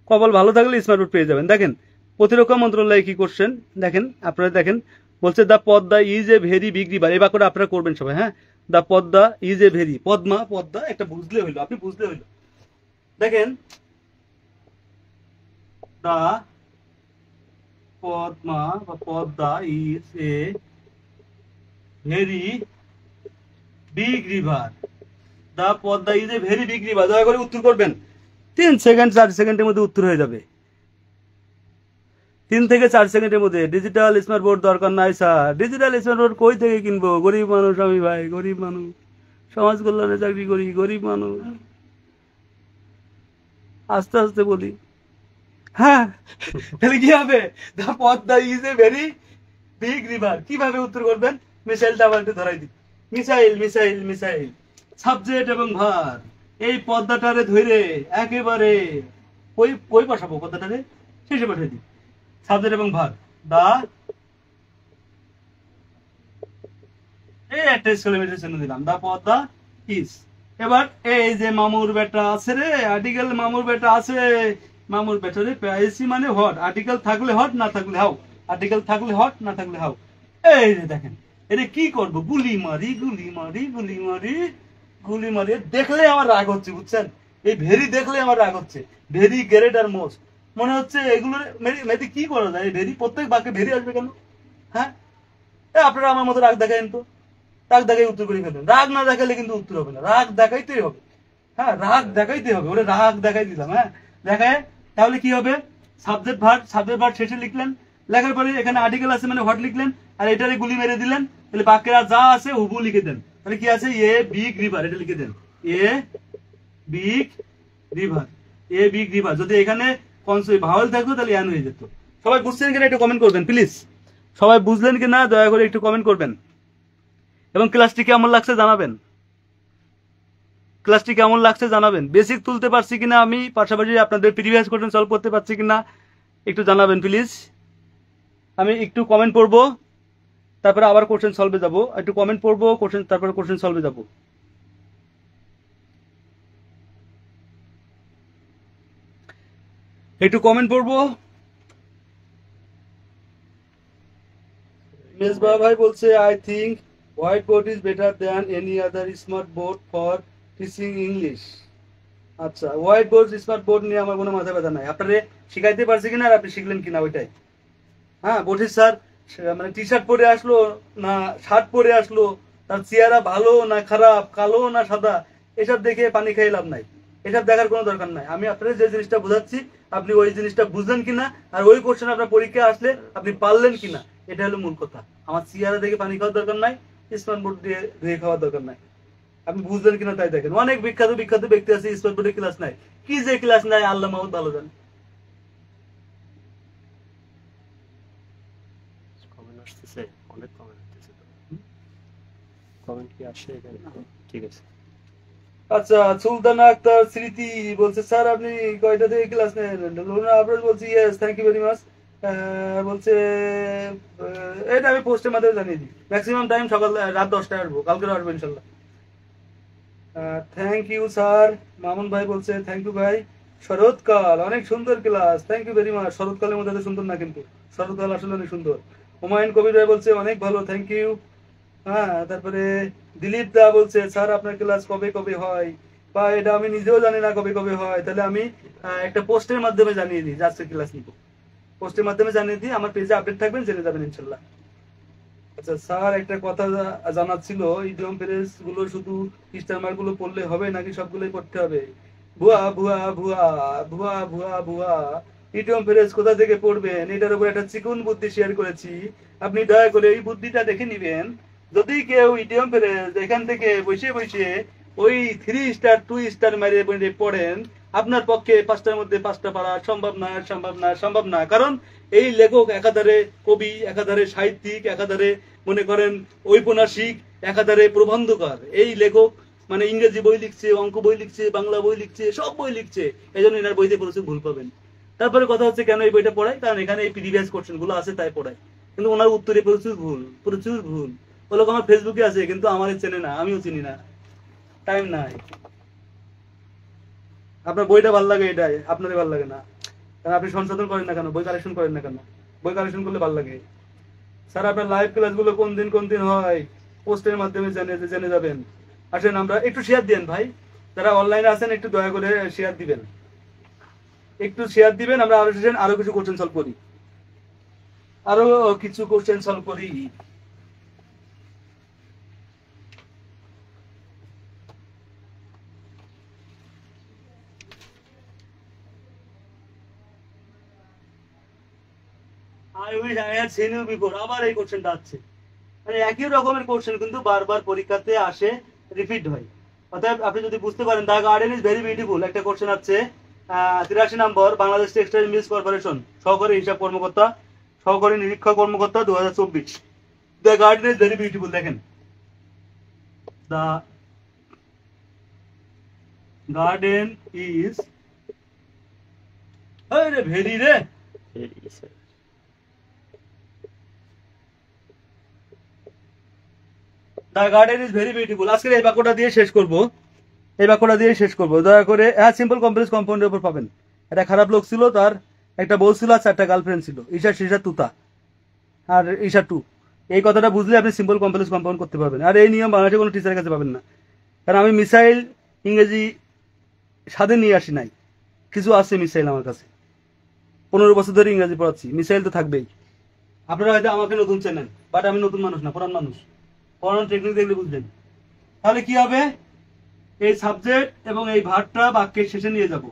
কপাল ভালো থাকলে স্মার্ট বোর্ড পেয়ে যাবেন। দেখেন, প্রতিরক্ষা মন্ত্রণালয়ে কি করছেন, দেখেন, আপনারা দেখেন, বলছে the Padma is a very big river. এই বাক্যটা আপনারা করবেন সবাই। হ্যাঁ, the Padma is a very, Padma, Padma একটা বুঝলে হইলো, আপনি বুঝলে হইলো। দেখেন, দ্য পদ্মা বা Padma is a very big river, the Padma is a very big river. দয়া করে উত্তর করবেন, 3 সেকেন্ড 4 সেকেন্ডের মধ্যে উত্তর হয়ে যাবে, 3 থেকে 4 সেকেন্ডের মধ্যে। ডিজিটাল স্মার্ট বোর্ড দরকার নাই স্যার, ডিজিটাল স্মার্ট বোর্ড কই থেকে কিনবো, গরিব মানুষ আমি ভাই, গরিব মানুষ, সমাজ কল্যাণে চাকরি করি, গরিব মানুষ। আস্তে আস্তে বলি। হ্যাঁ, তাহলে কি হবে, the Padma is a very big river. কিভাবে উত্তর করবেন, মিসাইলটা আবার একটু ধরাই দিই, মিসাইল, মিসাইল, মিসাইল, সাবজেক্ট এবং ভার, এই পদ্মাটারে ধরে একেবারে কই বসাবো কথাটারে, শেষে বসাই দিই। সাবজেক্ট এবং ভার্ব, দা, এই একটা এক্সক্লেমেটর চিহ্ন দিলাম, দা পদ্মা ইজ। এবার এই যে মামুর বেটা আছে রে, আর্টিকেল মামুর বেটা আছে, মামুর বেটা রে পেয়েছি মানে হট, আর্টিকেল থাকলে হট, না থাকলে হাউ, আর্টিকেল থাকলে হট, না থাকলে হাউ। এই যে দেখেন, এটা কি করবো, গুলি মারি গুলি মারি গুলি মারি গুলি মারি। দেখলে আমার রাগ হচ্ছে বুঝছেন, এই ভেরি দেখলে আমার রাগ হচ্ছে, ভেরি গ্রেট আর মোস্ট। মনে হচ্ছে এগুলো মেয়েদি কি করা যায়, ভেরি প্রত্যেক বাক্যে ভেরি আসবে কেন? হ্যাঁ, আপনারা আমার মতো রাগ দেখায়েন তো, রাগ দেখাই উত্তর করে ফেলবেন, রাগ না দেখালে কিন্তু উত্তর হবে না, রাগ দেখাইতেই হবে। হ্যাঁ, রাগ দেখাইতে হবে, ওরে রাগ দেখাই দিলাম। হ্যাঁ, দেখায় তাহলে কি হবে, সাবজেক্ট ভার্ব শেষে লিখলেন, লেখার পরে এখানে আর্টিকেল আছে মানে হট লিখলেন, আর এটারে গুলি মেরে দিলেন, তাহলে বাক্যের আর যা আছে হুবু লিখে দেন। তাহলে কি আছে, এ বিগ রিভার, এটা লিখে দেন, a big river, a big river. যদি এখানে ভাওয়েল থাকতো তাহলে অ্যান হয়ে যেত। সবাই বুঝছেন কিনা একটু কমেন্ট করবেন প্লিজ, সবাই বুঝলেন কিনা দয়া করে একটু কমেন্ট করবেন, এবং ক্লাসটি কেমন লাগছে জানাবেন, ক্লাসটি কেমন লাগছে জানাবেন। বেসিক তুলতে পারছি কিনা আমি, পাশাপাশি আপনাদের প্রিভিয়াস কোশ্চেন সলভ করতে পারছি কিনা একটু জানাবেন প্লিজ। আমি একটু কমেন্ট পড়বো, তারপরে আবার কোশ্চেন সলভে যাব, একটু কমেন্ট পড়বো কোশ্চেন, তারপরে কোশ্চেন সলভে যাব। একটু কমেন্ট পড়বো। মেজবা ভাই বলছে, I think white board is better than any other smart board for teaching English. আচ্ছা, হোয়াইট বোর্ড স্মার্ট বোর্ড নিয়ে আমার কোনো মাথা ব্যথা নাই, আপনারে শিখাইতে পারছি কিনা আর আপনি শিখলেন কিনা ওইটাই। হ্যাঁ, বলছি স্যার মানে টি শার্ট পরে আসলো না শার্ট পরে আসলো, তার চেহারা ভালো না খারাপ, কালো না সাদা, এসব দেখে পানি খেয়ে লাভ নাই, এসব দেখার কোনো দরকার নাই। আমি আপনাদের যে জিনিসটা বোঝাচ্ছি আপনি ওই জিনিসটা বুঝলেন কিনা, আর ওই কোশ্চেন আপনার পরীক্ষায় আসলে আপনি পারলেন কিনা, এটা হলো মূল কথা। আমার চেহারা দেখে পানি খাওয়ার দরকার নাই, স্মার্ট বোর্ড দিয়ে ধুয়ে খাওয়ার দরকার নাই, আপনি বুঝলেন কিনা তাই দেখেন। অনেক বিখ্যাত বিখ্যাত ব্যক্তি আছে স্মার্ট বোর্ডে ক্লাস নাই, কি যে ক্লাস নাই আল্লাহ মাহমুদ ভালো জান। কমেন্ট আসতেছে, অনেক কমেন্ট আসতেছে, কমেন্ট কি আসে এখানে? ঠিক আছে। আচ্ছা, সুলতানা আক্তার স্মৃতি বলছে, স্যার আপনি কয়টা থেকে ক্লাস নেন? লুনা আবরাজ বলছি, yes thank you very much. বলছে এটা আমি পোস্টের মাধ্যমে জানিয়ে দিই, ম্যাক্সিমাম টাইম সকাল রাত 10টায় আসবো, কালকে আসবো ইনশাল্লাহ। Thank you sir. মামুন ভাই বলছে, থ্যাংক ইউ ভাই। শরৎকাল অনেক সুন্দর class, thank you very much. শরৎকালের মধ্যে এত সুন্দর না, কিন্তু শরৎকাল আসলে অনেক সুন্দর। হুমায়ুন কবির ভাই বলছে অনেক ভালো, থ্যাংক ইউ। হ্যাঁ, তারপরে দিলীপ দা বলছে, স্যার আপনার ক্লাস কবে কবে হয়, বা এটা আমি নিজেও জানি না কবে কবে হয়, তাহলে আমি একটা পোস্টের মাধ্যমে জানিয়ে দিই যে আজকে ক্লাস নিব, পোস্টের মাধ্যমে জানিয়ে দিই, আমার পেজে আপডেট থাকবেন, জেনে যাবেন ইনশাল্লাহ। আচ্ছা স্যার, একটা কথা জানার ছিল, ইডিয়ম ফ্রেজ গুলো শুধু স্টারমার্ক গুলো পড়লে হবে নাকি সবগুলোই পড়তে হবে? ভুয়া ভুয়া ভুয়া ভুয়া ভুয়া ভুয়া, ইডিয়ম ফ্রেজ কোথা থেকে পড়বেন, এটার উপর একটা চিকন বুদ্ধি শেয়ার করেছি, আপনি দয়া করে এই বুদ্ধিটা দেখে নিবেন। যদি কেউ ইডিয়ম ফ্রেজ এখান থেকে বসে বসে ওই 3 স্টার 2 স্টার মেরে পড়েন, আপনার পক্ষে 5টার মধ্যে 5টা পারা সম্ভব না, সম্ভব না, সম্ভব না। কারণ এই লেখক একাধারে কবি, একাধারে সাহিত্যিক, একাধারে মনে করেন ঔপন্যাসিক, একাধারে প্রবন্ধকার। এই লেখক মানে ইংরেজি বই লিখছে, অঙ্ক বই লিখছে, বাংলা বই লিখছে, সব বই লিখছে, এই জন্য এনার বইতে প্রচুর ভুল পাবেন। তারপরে কথা হচ্ছে কেন এই বইটা পড়াই, কারণ এখানে এই প্রিভিয়াস কোশ্চেন গুলো আছে তাই পড়াই, কিন্তু ওনার উত্তরে প্রচুর ভুল, প্রচুর ভুল। ও লোক আমার ফেসবুকে আছে কিন্তু আমার চেনে না, আমিও চিনি না, টাইম নাই। আপনার বইটা ভালো লাগে এটাই, আপনারই ভালো লাগে না, কারণ আপনি সংশোধন করেন না কেন, বই কালেকশন করেন না কেন? বই কালেকশন করলে ভালো লাগে। স্যার আপনার লাইভ ক্লাস গুলো কোন দিন হয়, পোস্টের মাধ্যমে জেনে যাবেন। আসেন আমরা একটু শেয়ার দেন ভাই, যারা অনলাইনে আছেন একটু দয়া করে শেয়ার দিবেন, একটু শেয়ার দিবেন। আমরা আরো কিছু কোশ্চেন সলভ করি, আরো কিছু কোশ্চেন সলভ করি। I wish I had seen you before, আবার এই কোশ্চেনটা আসছে, মানে একই রকমের কোশ্চেন কিন্তু বারবার পরীক্ষাতে আসে, রিপিট হয়। অতএব আপনি যদি বুঝতে পারেন, the garden is very beautiful একটা কোশ্চেন আছে, 83 নম্বর, বাংলাদেশ টেক্সটাইল মিলস কর্পোরেশন, সহকারী হিসাব কর্মকর্তা, সহকারী নিরীক্ষক কর্মকর্তা, 2024। The garden is very beautiful, দেখেন দ্য গার্ডেন ইজ আরে ভেরি রে। Very, sir. The garden is very beautiful. আজকে এই বাক্যটা দিয়ে শেষ করব, এই বাক্যটা দিয়ে শেষ করব। দয়া করে, হ্যাঁ, সিম্পল কমপ্লেক্স কম্পাউন্ডের উপর পাবেন। একটা খারাপ লোক ছিল, তার একটা বউ ছিল আর 4টা গার্লফ্রেন্ড ছিল, ঈশা, শীর্ষা, তুতা আর ঈশা টু। এই কথাটা বুঝলে আপনি সিম্পল কমপ্লেক্স কম্পাউন্ড করতে পারবেন। আর এই নিয়ম বাংলাদেশে কোনো টিচারের কাছে পাবেন না, কারণ আমি মিসাইল ইংরেজি স্বাদে নিয়ে আসি নাই। কিছু আছে মিসাইল আমার কাছে, 15 বছর ধরে ইংরেজি পড়াচ্ছি, মিসাইল তো থাকবেই। আপনারা হয়তো আমাকে নতুন চেনেন, বাট আমি নতুন মানুষ না, পুরান মানুষ। পড়ানোর টেকনিক দেখলে বুঝলেন। তাহলে কি হবে, এই সাবজেক্ট এবং এই ভার্বটা বাক্যের শেষে নিয়ে যাব।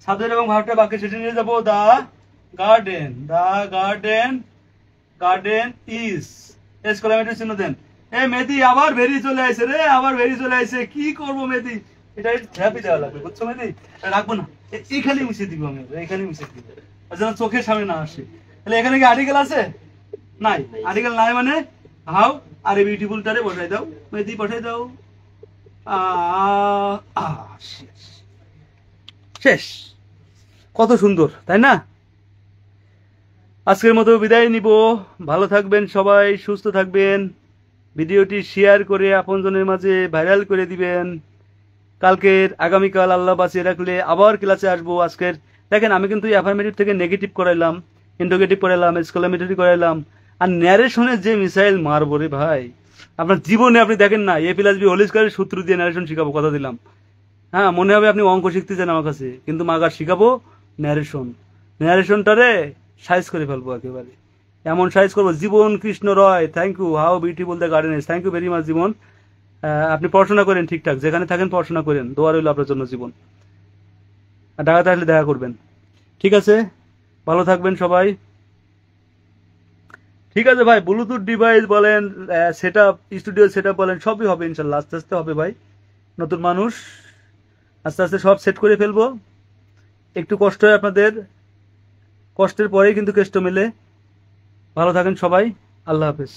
সাবজেক্ট এবং ভার্বটা বাক্যের শেষে নিয়ে যাব। The garden, the garden, garden is, exclamatory চিহ্ন দেন। এ মেদি আবার ভেরি চলে আসে রে, আবার ভেরি চলে আসে, কি করবো মেদি? এটা হ্যাপি দেওয়া লাগবে, বুঝছো মেদি? রাখবো না, এইখানেই মুছে দিব আমি, এইখানেই মুছে দিব, যেন চোখের সামনে না আসে। তাহলে এখানে কি আর্টিকেল আছে? নাই। আর্টিকেল নাই মানে হাউ আর এই বিউটিফুলটারে বসাই দাও, মেদি বসাই দাও। শেষ, শেষ। কত সুন্দর, তাই না? আজকের মতো বিদায় নিব। ভালো থাকবেন সবাই, সুস্থ থাকবেন। ভিডিওটি শেয়ার করে আপনজনের মাঝে ভাইরাল করে দিবেন। কালকের, আগামীকাল আল্লাহ বাঁচিয়ে রাখলে আবার ক্লাসে আসবো। আজকের দেখেন, আমি কিন্তু অ্যাফার্মেটিভ থেকে নেগেটিভ করাইলাম, ইন্টোগেটিভ করাইলাম, এক্সক্লেমেটরি করাইলাম, আর ন্যারেশনের যে মিসাইল মারবো রে ভাই, আপনার জীবনে আপনি দেখেন না। A+B হোল স্কয়ারের সূত্র দিয়ে ন্যারেশন শিখাবো, কথা দিলাম। হ্যাঁ, মনে হবে আপনি অঙ্ক শিখতেছেন আমার কাছে, কিন্তু মাগার শিখাবো ন্যারেশন। ন্যারেশনটারে সাইজ করে ফেলবো একেবারে, এমন সাইজ করবো। Jibon Krishna Roy, thank you. How beautiful the garden is, thank you very much Jibon. আপনি পড়াশোনা করেন ঠিকঠাক, যেখানে থাকেন পড়াশোনা করেন, দোয়া রইল আপনার জন্য জীবন। আর ঢাকাতে আসলে দেখা করবেন, ঠিক আছে? ভালো থাকবেন সবাই। ঠিক আছে ভাই, ব্লুটুথ ডিভাইস বলেন, সেটআপ, স্টুডিও সেটআপ বলেন, সবই হবে ইনশাল্লাহ। আস্তে আস্তে হবে ভাই, নতুন মানুষ, আস্তে আস্তে সব সেট করে ফেলবো। একটু কষ্ট হয় আপনাদের, কষ্টের পরেই কিন্তু কেষ্ট মেলে। ভালো থাকেন সবাই, আল্লাহ হাফেজ।